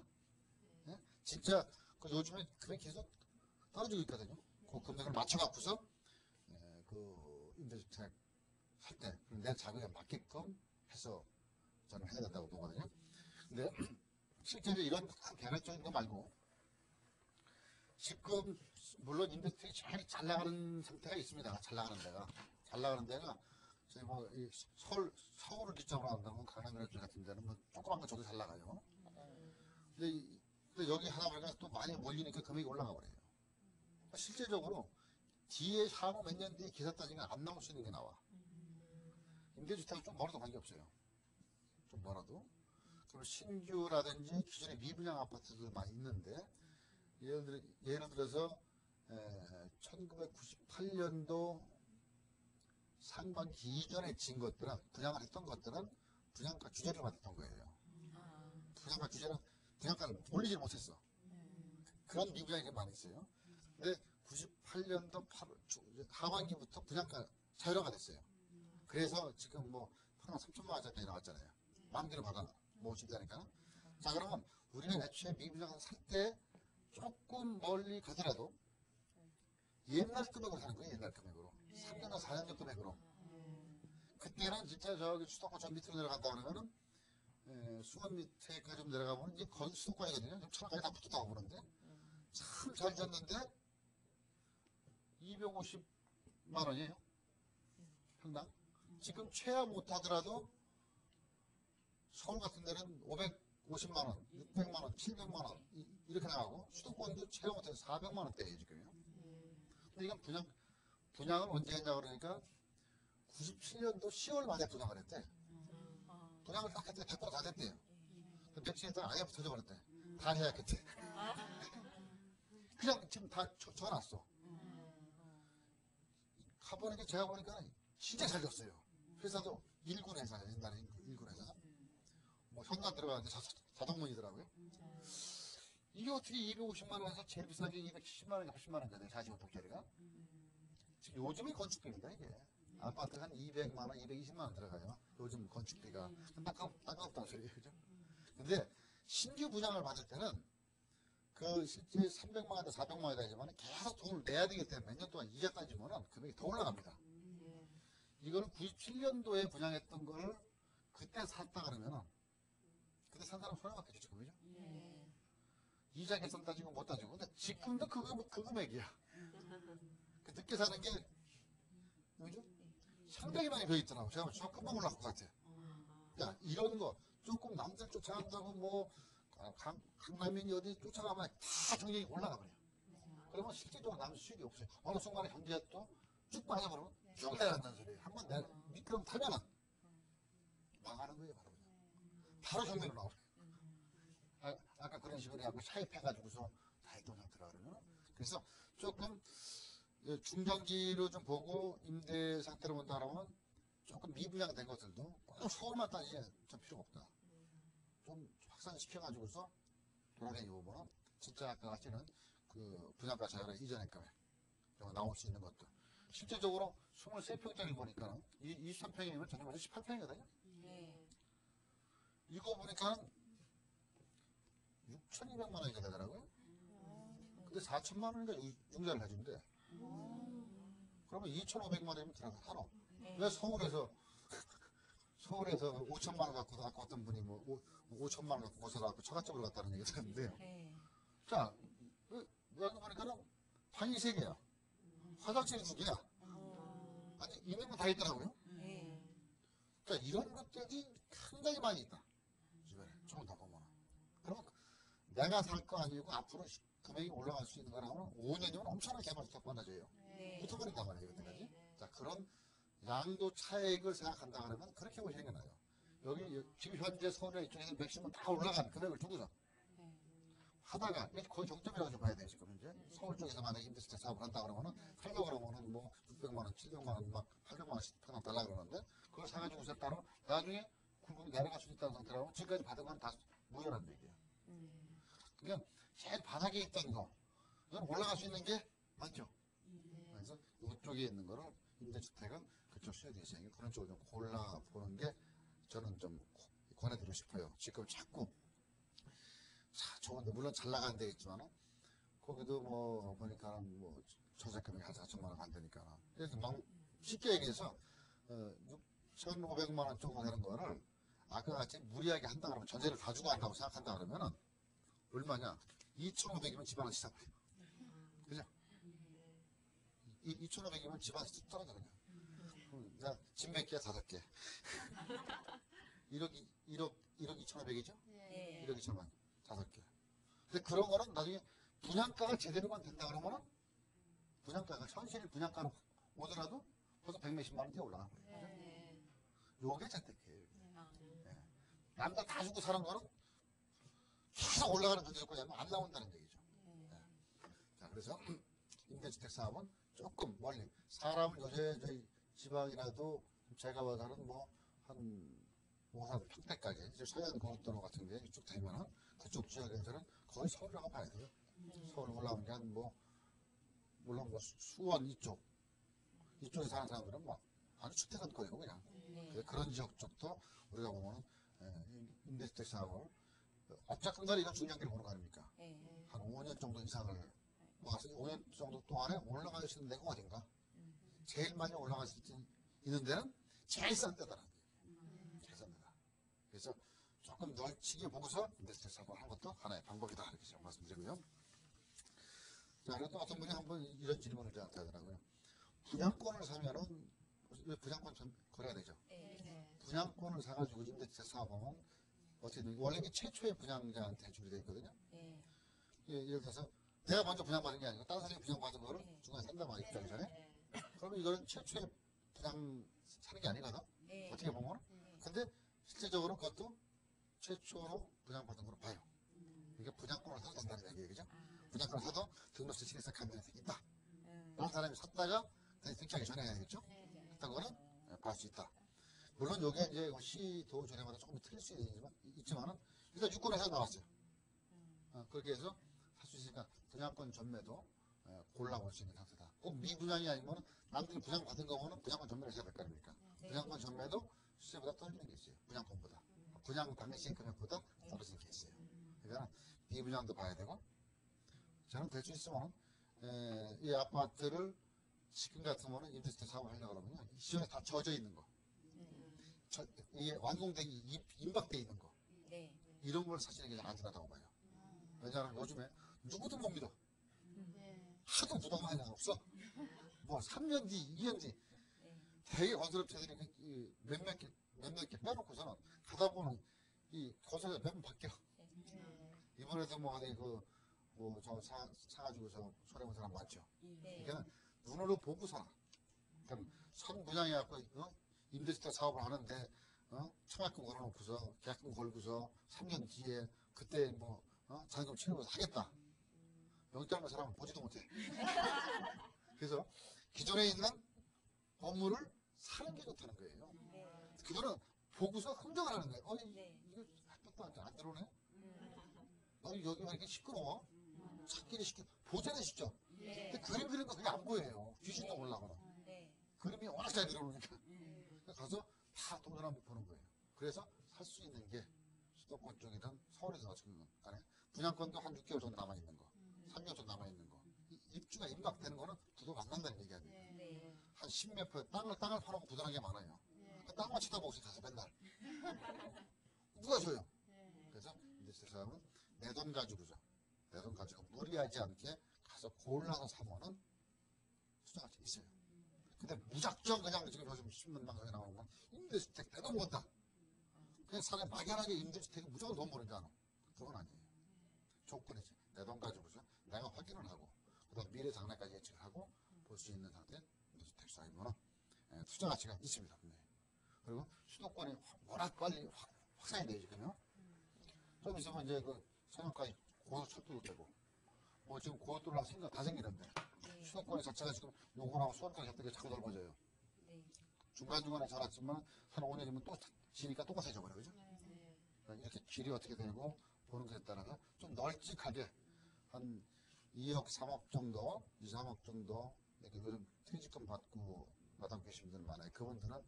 예? 진짜 요즘에 금액이 계속 떨어지고 있거든요. 그 금액을 맞춰갖고서 그 임대주택 할 때 내 자금에 맞게끔 해서 저는 해야 된다고 보거든요. 근데 실제로 이런 개별적인 거 말고 지금 물론 임대주택이 제일 잘 나가는 상태가 있습니다. 잘 나가는 데가 저희 서울을 기점으로 한다면 강남이나 같은 데는 조그만 거 줘도 잘 나가요. 근데 여기 하다 보니까 또 많이 몰리니까 금액이 올라가 버려요. 실제적으로 뒤에 향후 몇 년 뒤에 기사 따지면 안 나올 수 있는 게 나와. 임대주택은 좀 멀어도 관계없어요. 좀 멀어도. 그리고 신규라든지 기존의 미분양 아파트들 많이 있는데 예를 들어서 1998년도 상반기 이전에 진 것들은 분양을 했던 것들은 분양가 규제를 받았던 거예요. 분양가를 올리지 못했어. 그런 미분양이 많이 있어요. 근데 98년도 하반기부터 분양가 자율화가 됐어요. 그래서 지금 8만 3천만 원짜리 나왔잖아요. 마음대로 받아 모으신다니까. 자, 그러면 우리는 애초에 미분양을 살 때 조금 멀리 가더라도 옛날 금액으로 사는 거예요. 옛날 금액으로. 3년이나 4년 전 금액으로. 그때는 진짜 저기 수도권 저 밑으로 내려간다 그러면은 수원 밑에까지 좀 내려가면 이제 거의 수도권이거든요. 좀 천안까지 다 붙었다고 그러는데 참 잘 졌는데 250만 원이에요. 평당. 지금 최하 못하더라도 서울 같은 데는 550만 원, 600만 원, 700만 원 이렇게 나가고 수도권도 최고 못해서 400만 원대예요 지금요. 근데 이건 분양을 언제 했냐 그러니까 97년도 10월 말에 분양을 했대. 분양을 딱 했더니 100%다 됐대요. 며칠 있다가 아예 터져 버렸대. 다 해야겠대. 그냥 지금 다 적어놨어. 가보니까 제가 보니까 진짜 잘 졌어요. 회사도 일군 회사예요. 옛날에 일군 회사. 뭐 현관 들어가는데 자동문이더라고요. 이게 어떻게 250만 원에서 제일 비싼 게 270만 원, 80만 원이거든요. 45평짜리가. 지금 요즘이 건축비입니다 이게. 아파트 한 200만 원, 220만 원 들어가요. 요즘 건축비가. 아깝다는 소리예요. 그죠? 근데 신규 분양을 받을 때는 그 실제 300만 원에다 400만 원이다 하지만 계속 돈을 내야 되기 때문에 몇 년 동안 이자까지 주면은 금액이 더 올라갑니다. 이거는 97년도에 분양했던 걸 그때 샀다 그러면은 그때 산 사람 손해봤겠죠 지금 그죠? 이자 계산 따지고 못 따지고 근데 지금도 그 금액이야. 그 늦게 사는 게 그죠? 상당히 많이 배어있더라고. 제가 금방 올라갈 것 같아. 야 이런 거 조금 남들 쫓아간다고 뭐 강남인이 어디 쫓아가면 다 정력이 올라가 버려. 그러면 실질적으로 남는 수익이 없어요. 어느 순간에 경제가 또 쭉 빠져버리면 쭉 내려간다는 소리예요. 한번 미끄럼 타면은 망하는 거예요 바로 그냥. 바로 정면으로 나오죠. 아까 그런 식으로 해갖고 차입해가지고서 다했던 상태라 그러면 그래서 조금 중장기로 좀 보고 임대 상태로 본다 그러면 조금 미분양된 것들도 꼭 서울만 따지게 좀 필요가 없다. 좀 확산시켜가지고서 돌아다니고 보면 진짜 아까 같이는 그 분양가 자율화 이전의 금액 나올 수 있는 것도 실제적으로 23평짜리 보니까 23평이면 전에만 18평이거든요. 이거 보니까 6,200만 원이 되더라고요. 근데 4천만 원인가 융자를 해준대. 그러면 2,500만 원이면 들어가 하루. 왜 서울에서 5천만 원 갖고 아까 어떤 분이 뭐 5천만 원 갖고 고사갖고 처갓집으로 갔다는 얘기 들었는데요. 자, 여기 보니까는 방이 3개야. 화장실이 2개야. 아니, 있는 건 다 있더라고요. 자, 이런 것들이 상당히 많이 있다. 주변에. 조금 더 보면. 그러면 내가 살 거 아니고 앞으로 금액이 올라갈 수 있는 거라면 5년이면 엄청나게 개발수가 많아져요. 붙어버린단 말이에요, 그때까지. 자, 그런 양도 차액을 생각한다 그러면 그렇게 보시는 게 나아요. 여기 지금 현재 서울에 이쪽에서 맥시멈 다 올라간 금액을 두고서 하다가 거의 정점이라고 봐야 돼요 지금 현재. 서울 쪽에서 만약에 임대주택 사업을 한다 그러면은 살려고 그러면은 뭐 600만 원, 700만 원, 막 800만 원씩 평당 달라 그러는데 그걸 사가지고서 따로 나중에 굴곡이 내려갈 수 있다는 상태라면 지금까지 받은 건 다 무효라는 얘기예요. 그러니까 제일 바닥에 있던 거 이건 올라갈 수 있는 게 맞죠. 그래서 이쪽에 있는 거를 임대주택은 그쪽 수요대시장에 그런 쪽을 좀 골라보는 게 저는 좀 권해드리고 싶어요. 지금 자꾸 좋은데 물론 잘 나가는 데 있지만 거기도 뭐 보니까 뭐 저작금액이 한 4천만 원 안 되니까 그래서 막 쉽게 얘기해서 6,500만 원 정도 되는 거를 아까 같이 무리하게 한다 그러면 전세를 다 주고 한다고 생각한다 그러면은 얼마냐 2,500이면 집 하나 시작해요. 그죠? 2,500이면 집 하나 떨어져 그냥. 자, 집 몇 개야? 5개. 1억 2,500이죠? 1억 2천만 5개. 근데 그런 거는 나중에 분양가가 제대로만 된다 그러면은 분양가가 현실 분양가로 오더라도 벌써 100몇십만 원대 올라가는 거예요. 요게 재테크예요. 네. 남들 다 주고 사는 거는 계속 올라가는 전제조건이 안 나온다는 얘기죠. 네. 자, 그래서 임대주택 사업은 조금 멀리 사람을 요새 저희 지방이라도 제가 봐서는 뭐한 모산 평택까지 이제 서해안 고속도로 같은 데 쭉 되면은 그쪽 지역에서는 거의 서울이라고 봐야 돼요. 서울 올라오는 게 한 뭐 물론 뭐 수원 이쪽에 사는 사람들은 뭐 아주 주택은 거예요 그냥. 그런 지역 쪽도 우리가 보면은 임대주택 사업을 어쨌든 간에 이건 중요한 보는 거 아닙니까? 한 5년 정도 이상을 모아서 5년 정도 동안에 올라갈 수 있는 데가 어딘가? 제일 많이 올라갈 수 있는 데는 제일 싼 데더라. 제일 싼 데다. 그래서 조금 널치게 보고서 임대주택 사업을 하는 것도 하나의 방법이다 이렇게 제가 말씀드리고요. 자, 그리고 또 어떤 분이 한번 이런 질문을 저한테 하더라고요. 분양권을 사면은 왜 분양권 좀 거래가 되죠? 분양권을 사가지고 임대주택 사업하면 어떻게 되는 원래 이게 최초의 분양자한테 대출이 되어 있거든요. 네. 예를 들어서 내가 먼저 분양받은 게 아니고 다른 사람이 분양받은 거를 네. 중간에 산단 말이에요. 입장 전에. 네. 그러면 이거는 최초의 분양 사는 게 아니거든. 네. 어떻게 보면. 네. 근데 실제적으로 그것도 최초로 분양받은 걸로 봐요. 이게 분양권을 사도 된다는 얘기예요. 그죠? 분양권을 사도 등록세 실에서 가면에서 있다. 다른 사람이 샀다가 다시 등기하기 전에 해야겠죠? 그런 거는 받을 수 있다. 물론 요게 이제 시도 조례마다 조금 틀릴 수 있지만은 일단 유권에서 나왔어요. 그렇게 해서 할 수 있으니까 분양권 전매도 골라볼 수 있는 상태다. 꼭 미분양이 아니면 남들이 분양받은 거면 분양권 전매를 해야 될 거 아닙니까? 분양권 전매도 시세보다 떨어지는 게 있어요. 분양권보다. 분양 당시 금액보다 떨어지는 게 있어요. 그러니까 미분양도 봐야 되고 저는 될 수 있으면 이 아파트를 지금 같으면 임대주택 사업을 하려고 그러면요. 시중에 다 젖어 있는 거. 이게 완공되기 임박돼 있는 거. 네. 이런 걸 사시는 게 안전하다고 봐요. 왜냐하면 요즘에 누구도 못 믿어. 하도 부동산이 없어. 뭐 3년 뒤, 2년 뒤 되게 건설업체들이 몇몇 개 빼놓고서는 가다 보면 이 건설업 몇번 바뀌어. 이번에도 뭐 어디 그뭐저 사가지고 저 손해본 사람 많죠. 그러니까 눈으로 보고 사라. 그러니까 선분양해갖고 임대주택 사업을 하는데 청약금 걸어놓고서 계약금 걸고서 3년 뒤에 그때 뭐 자금 치르면서 하겠다. 여기 짧은 사람은 보지도 못해. 그래서 기존에 있는 건물을 사는 게 좋다는 거예요. 그거는 보고서 흥정을 하는 거예요. 이거 햇볕도 안 들어오네? 여기 왜 이렇게 시끄러워? 찾기는 쉽게 보자는 쉽죠? 근데 그림 그리는 거 그게 안 보여요. 귀신도 올라가나. 그림이 워낙 잘 들어오니까. 가서 다 돈을 한번 보는 거예요. 그래서 살 수 있는 게 수도권 쪽이든 서울에서 지금 안에 분양권도 한 6개월 정도 남아있는 거, 3년 정도 남아있는 거. 입주가 임박되는 거는 부도가 안 난다는 얘기 아니에요. 한 10몇 %, 땅을 파놓고 부도난 게 많아요. 그 땅만 쳐다보고 가서 맨날. 누가 줘요? 그래서 이제 사람은 내 돈 가지고서, 내 돈 가지고 무리하지 않게 가서 골라서 사면은 수정할 수 있어요. 근데 무작정 그냥 지금 요즘 신문 방송에 나오는 건 임대주택 내 돈 번다. 그냥 사람이 막연하게 임대주택이 무조건 돈 버는 줄 아나. 그건 아니에요. 조건이지. 내 돈 가지고서 내가 확인을 하고 그다음 미래 장래까지 예측을 하고 볼 수 있는 상태 임대주택 사이면은 투자 가치가 있습니다. 분명히. 그리고 수도권이 워낙 빨리 확산이 돼요 지금요. 좀 있으면 이제 그 성역까지 고속철도도 되고 뭐 지금 고속도로가 다 생기는데 수도권의 자체가 지금 용원하고 수원까지 했던 게 자꾸 넓어져요. 중간중간에 자랐지만 한 5년이면 또 지니까 똑같아져 버려요. 그죠? 그러니까 이렇게 길이 어떻게 되고 보는 것에 따라서 좀 널찍하게 한 2억, 3억 정도, 2, 3억 정도 이렇게 요즘 퇴직금 받고 마당 계신 분들 많아요. 그분들은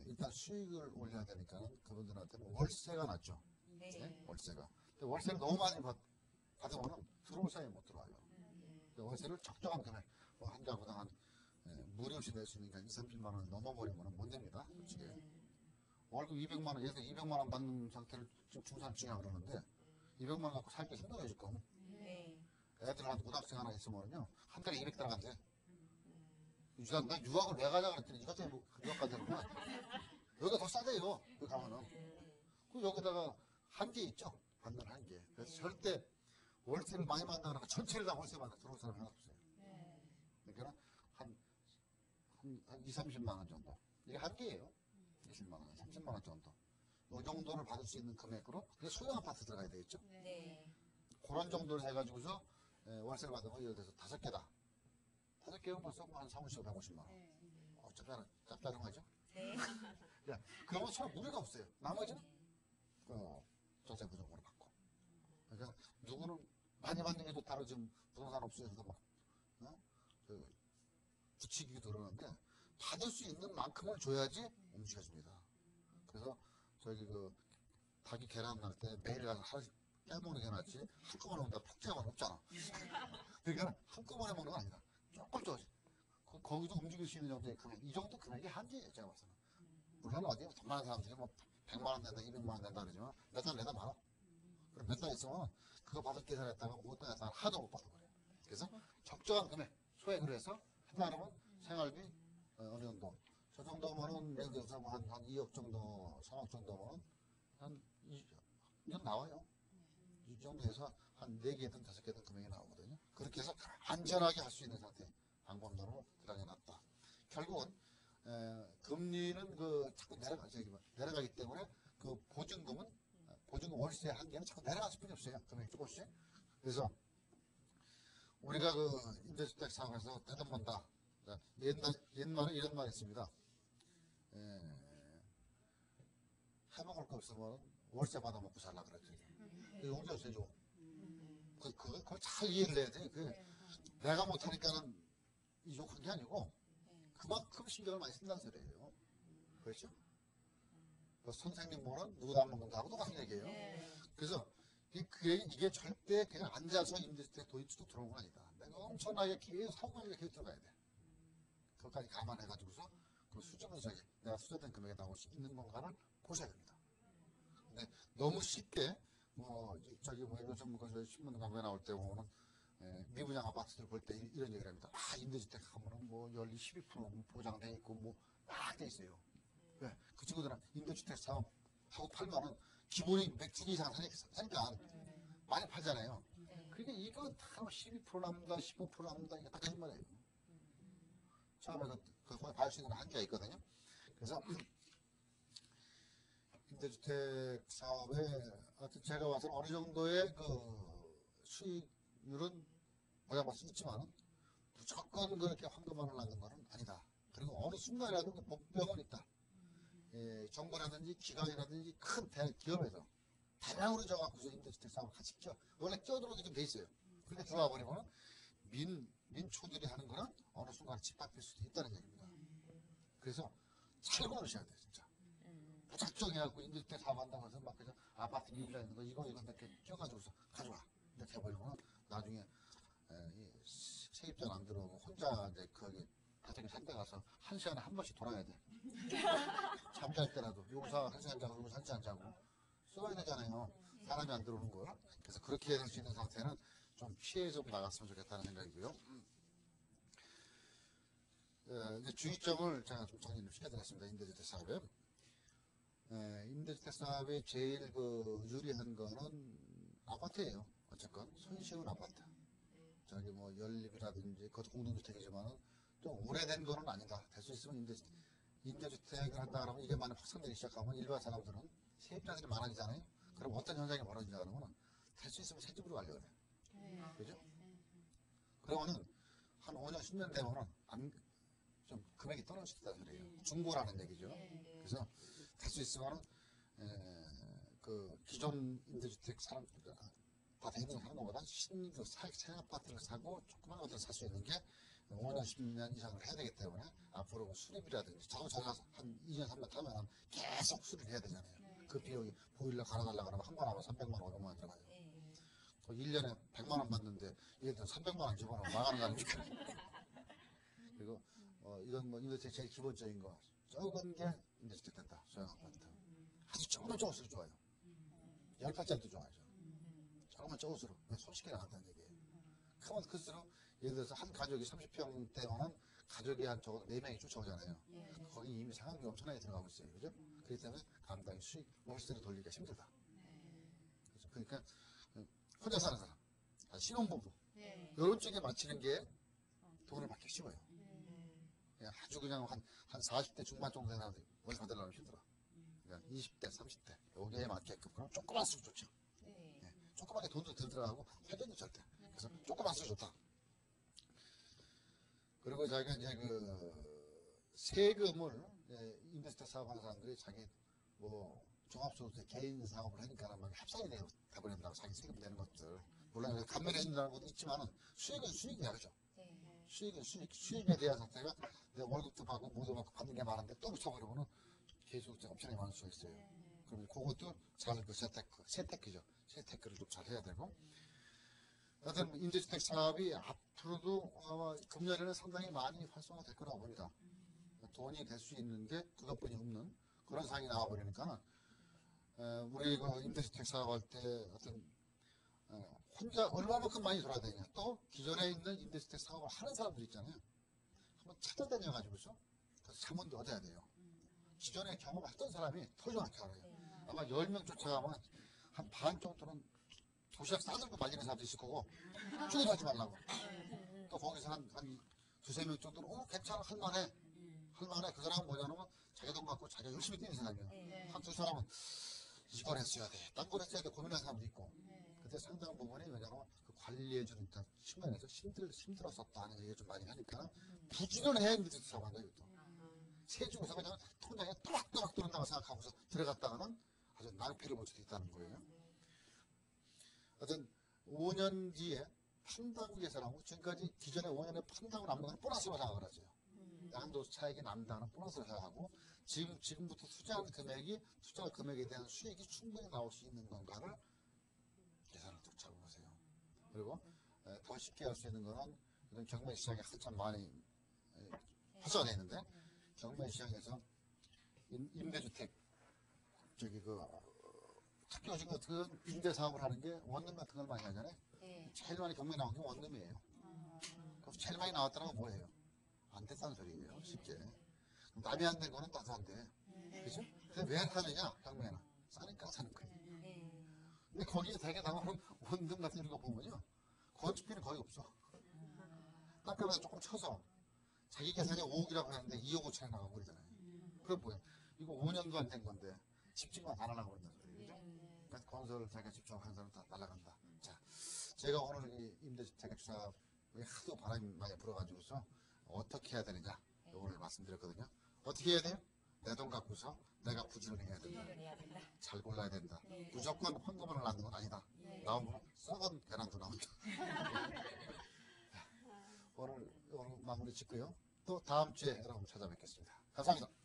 일단 수익을 올려야 되니까 그분들한테는 월세가 낫죠. 네? 월세가. 근데 월세를 너무 많이 받으면 들어올 사이에 못 들어와요. 월세를 적정한 금액, 뭐 한 가구당 한 무리 없이 낼 수 있는 게 2, 30만 원 넘어버리면 못 냅니다. 솔직히. 월급 200만 원, 예를 들어 200만 원 받는 상태를 지금 중산층이라고 그러는데 200만 원 갖고 살기 힘들어요 지금. 애들 한 고등학생 하나 있으면요 한 달에 200 들어간대. 나 유학을 왜 가자 그랬더니 이것 때문에 유학 가자는구나. 여기가 더 싸대요. 여기 가면은. 그 여기다가 한계 있죠. 받는 한계. 그래서 절대 월세를 많이 받는다거나 전체를 다 월세 받아 들어올 사람이 하나 없어요. 그러니까 한 2, 30만 원 정도. 이게 한계예요. 20만 원, 30만 원 정도. 이 정도를 받을 수 있는 금액으로 그게 소형 아파트 들어가야 되겠죠. 그런 정도를 해가지고서 월세를 받으면 예를 들어서 5개다. 5개면 벌써 한 3, 50, 150만 원. 짭짤하죠? 야, 그러면 서로 무리가 없어요. 나머지는 전세 부정으로 받고. 그러니까 누구는 많이 받는 게 좋다고 지금 부동산 업소에서도 막 부추기도 그러는데 받을 수 있는 만큼을 줘야지 움직여줍니다. 그래서 저기 닭이 계란 날 때 매일 가서 하루씩 깨먹는 게 낫지 한꺼번에 온다 폭제하면 없잖아. 그러니까 한꺼번에 먹는 건 아니다. 조금 줘야지. 거기도 움직일 수 있는 정도의 금액, 이 정도 금액이 한계예요 제가 봐서는. 물론 어디 돈 많은 사람들이 뭐 100만 원 낸다 200만 원 낸다 그러지만 몇 달 내다 말아. 그럼 몇 달 있으면 그거 받을 계산했다가 5달 했다가 하나도 못 받는 거예요. 그래서 적정한 금액 소액을 해서 한달이면 생활비 어느 정도 저 정도면은 예를 들어서 한 2억 정도 3억 정도면 한 이건 나와요. 이 정도에서 한 4개든 5개든 금액이 나오거든요. 그렇게 해서 안전하게 할 수 있는 상태 방법론으로 들어가 놨다. 결국은 금리는 자꾸 내려가기 때문에 그 보증금 월세 한계는 자꾸 내려갈 수밖에 없어요. 금액이 조금씩. 그래서 우리가 임대주택 사업에서 떼돈번다. 옛말에 이런 말이 있습니다. 해먹을 거 없으면 월세 받아먹고 살라 그랬죠. 그게 용서세죠. 그걸 잘 이해를 해야 돼. 내가 못하니까는 이족한 게 아니고 그만큼 신경을 많이 쓴다는 소리예요. 그렇죠? 선생님 뭐는 누구도 안 먹는다고 똑같은 얘기예요. 그래서 이게 절대 그냥 앉아서 임대주택 돈이 쭉 들어오는 건 아니다. 내가 엄청나게 계속 사고하게 계속 들어가야 돼. 그것까지 감안해가지고서 그 수저 분석에 내가 수저된 금액에 나올 수 있는 건가를 보셔야 됩니다. 근데 너무 쉽게 요즘 신문 광고에 나올 때 보면은 미분양 아파트들 볼 때 이런 얘기를 합니다. 임대주택 하면은 연리 12% 보장돼 있고 막 돼 있어요. 그 친구들은 임대주택 사업하고 팔면은 기본이 100주 이상 사니까 많이 팔잖아요. 그러니까 이거 다 12% 남는다, 15% 남는다, 이게 다 거짓말이에요. 처음에 거기 봐줄 수 있는 한계가 있거든요. 그래서 임대주택 사업에 하여튼 제가 봐서는 어느 정도의 수익률은 보장받을 수 있지만 무조건 그렇게 황금알을 낳는 것은 아니다. 그리고 어느 순간이라도 목표는 있다. 정부라든지 기관이라든지 큰 기업에서 다량으로 져갖고서 임대주택 사업을 같이 원래 끼어들어오게 좀 돼 있어요. 그렇게 들어와 버리면 민초들이 하는 거는 어느 순간 집합될 수도 있다는 얘기입니다. 그래서 잘 고르셔야 돼요, 진짜. 무작정해갖고 임대주택 사업한다고 해서 막 그냥 아파트 미분양 있는 거 이거 이렇게 껴가지고서 가져와. 이렇게 해버리면 나중에 세입자는 안 들어오고 혼자 이제 거기 나중에 산데 가서 1시간에 한 번씩 돌아야 돼. 잠잘 때라도 여기서 1시간 자고 여기서 1시간 자고 써야 되잖아요. 사람이 안 들어오는 거. 그래서 그렇게 될 수 있는 상태는 좀 피해서 나갔으면 좋겠다는 생각이고요. 이제 주의점을 제가 좀 정리를 시켜드렸습니다. 임대주택 사업에. 임대주택 사업에 제일 유리한 거는 아파트예요. 어쨌건 손쉬운 아파트. 연립이라든지 그것도 공동주택이지만은 좀 오래된 거는 아니다. 될 수 있으면 임대주택을 한다 그러면 이게 많이 확산되기 시작하면 일반 사람들은 세입자들이 많아지잖아요. 그럼 어떤 현상이 벌어지냐 그러면 될 수 있으면 새 집으로 가려고 그래. 그죠? 그러면은 한 5년, 10년 되면은 좀 금액이 떨어질 수 있다는 소리예요. 중고라는 얘기죠. 그래서 될 수 있으면은 기존 임대주택 다 되는 사는 것보다 새 아파트를 사고 조그만 것들을 살 수 있는 게 5년, 10년 이상을 해야 되기 때문에 앞으로 수리비라든지 자동차가 한 2년, 3년 타면 계속 수리를 해야 되잖아요. 그 비용이 보일러 갈아달라고 하면 한 번 하면 300만 원, 500만 원 들어가요. 1년에 100만 원 받는데 예를 들어 300만 원 집어넣으면 망하는 거 아닙니까? 그리고 이건 임대주택 제일 기본적인 거 적은 게 임대주택 된다. 소형 아파트. 아주 적을수록 좋아요. 10발짜리도 좋아요. 조금만 적을수록 손쉽게 나간다는 얘기예요. 크면 클수록 예를 들어서 한 가족이 30평대면은 가족이 한 적어도 4명이 쫓아오잖아요. 거기 이미 상한비가 엄청나게 들어가고 있어요. 그죠? 그렇기 때문에 감당이 월세를 돌리기가 힘들다. 그러니까 혼자 사는 사람, 신혼부부 이런 쪽에 맞추는 게 돈을 받기 쉬워요. 아주 그냥 한 40대 중반 정도 되는 사람들이 월세 받으려면 힘들어. 그러니까 20대, 30대 여기에 맞게끔 그럼 조그만수록 좋죠. 조그맣게 돈도 덜 들어가고 회전도 절대. 그래서 조그만수록 좋다. 그리고 자기가 이제 세금을 임대주택 사업하는 사람들이 자기 종합소득세 개인 사업을 하니까 막 합산이 돼버린다고 자기 세금 내는 것들 물론 감면해 준다는 것도 있지만은 수익은 수익이야. 그죠? 수익은 수익에 대한 상태가 내가 월급도 받고 모두 받고 받는 게 많은데 또 붙여버리면은 계속 엄청나게 많을 수가 있어요. 그러면 그것도 잘 세테크죠. 세테크를 좀 잘 해야 되고. 하여튼 임대주택 사업이 앞으로도 아마 금년에는 상당히 많이 활성화될 거라고 봅니다. 돈이 될 수 있는 게 그것뿐이 없는 그런 상황이 나와버리니까 우리 임대주택 사업할 때 어떤 혼자 얼마만큼 많이 돌아야 되냐. 또 기존에 있는 임대주택 사업을 하는 사람들 있잖아요. 한번 찾아다녀가지고서 자문도 얻어야 돼요. 기존에 경험했던 사람이 더 정확히 알아요. 아마 10명 쫓아가면 한 반 정도는 도시락 싸들고 말리는 사람도 있을 거고, 죽어도 하지 말라고. 또 거기서 한 두세 명 정도는, 괜찮아, 할만해. 할만해. 그 사람은 뭐냐면, 자기 돈 갖고 자기가 열심히 뛰는 사람이야. 한 두 사람은, 이걸 했어야 돼, 딴 걸 했어야 돼, 고민하는 사람도 있고. 그때 상당한 부분이 왜냐면, 그 관리해주는 측면에서 힘들었었다 하는 얘기를 좀 많이 하니까, 부지런해야 힘들지, 사람한다, 이것도. 세 중에서 그냥 통장에 또박또박 들어온다고 생각하고서 들어갔다가는 아주 낭패를 볼 수도 있다는 거예요. 하여튼 5년 뒤에 판다고 계산하고, 지금까지 기존에 5년에 판다고 남는 건 보너스로 생각을 하죠. 양도 차익이 난다는 보너스로 생각하고, 지금부터 투자 금액에 대한 수익이 충분히 나올 수 있는 건가를 계산을 쭉 잡아보세요. 그리고 더 쉽게 할 수 있는 거는, 이런 경매 시장이 한참 많이 활성화되어 있는데, 경매 시장에서 임대주택, 특히 요즘 같은 임대 사업을 하는 게 원룸 같은 걸 많이 하잖아요. 제일 많이 경매 나온 게 원룸이에요. 그럼 제일 많이 나왔다는 건 뭐예요? 안 됐다는 소리예요, 쉽게. 남이 안 된 거는 나도 안 돼. 그죠? 근데 왜 하느냐, 경매는? 싸니까 사는 거예요. 근데 거기에 되게 나오는 원룸 같은 이런 거 보면요, 건축비는 거의 없어. 땅값에서 조금 쳐서 자기 계산이 5억이라고 하는데 2억 5천에 나가고 그러잖아요. 그럼 뭐야? 이거 5년도 안 된 건데 집중만 안 하려고 그런다는 소리죠. 그래서 건설을 자기가 집중하는 사람 다 날아간다. 자, 제가 오늘 이 임대주택 주사에 하도 바람이 많이 불어가지고서 어떻게 해야 되느냐, 오늘 말씀드렸거든요. 어떻게 해야 돼요? 내 돈 갖고서 내가 부지런해야 된다. 잘 골라야 된다. 무조건 황금을 낳는 건 아니다. 나오면 썩은 계란도 나온다. 오늘 마무리 짓고요. 또 다음 주에 여러분 찾아뵙겠습니다. 감사합니다.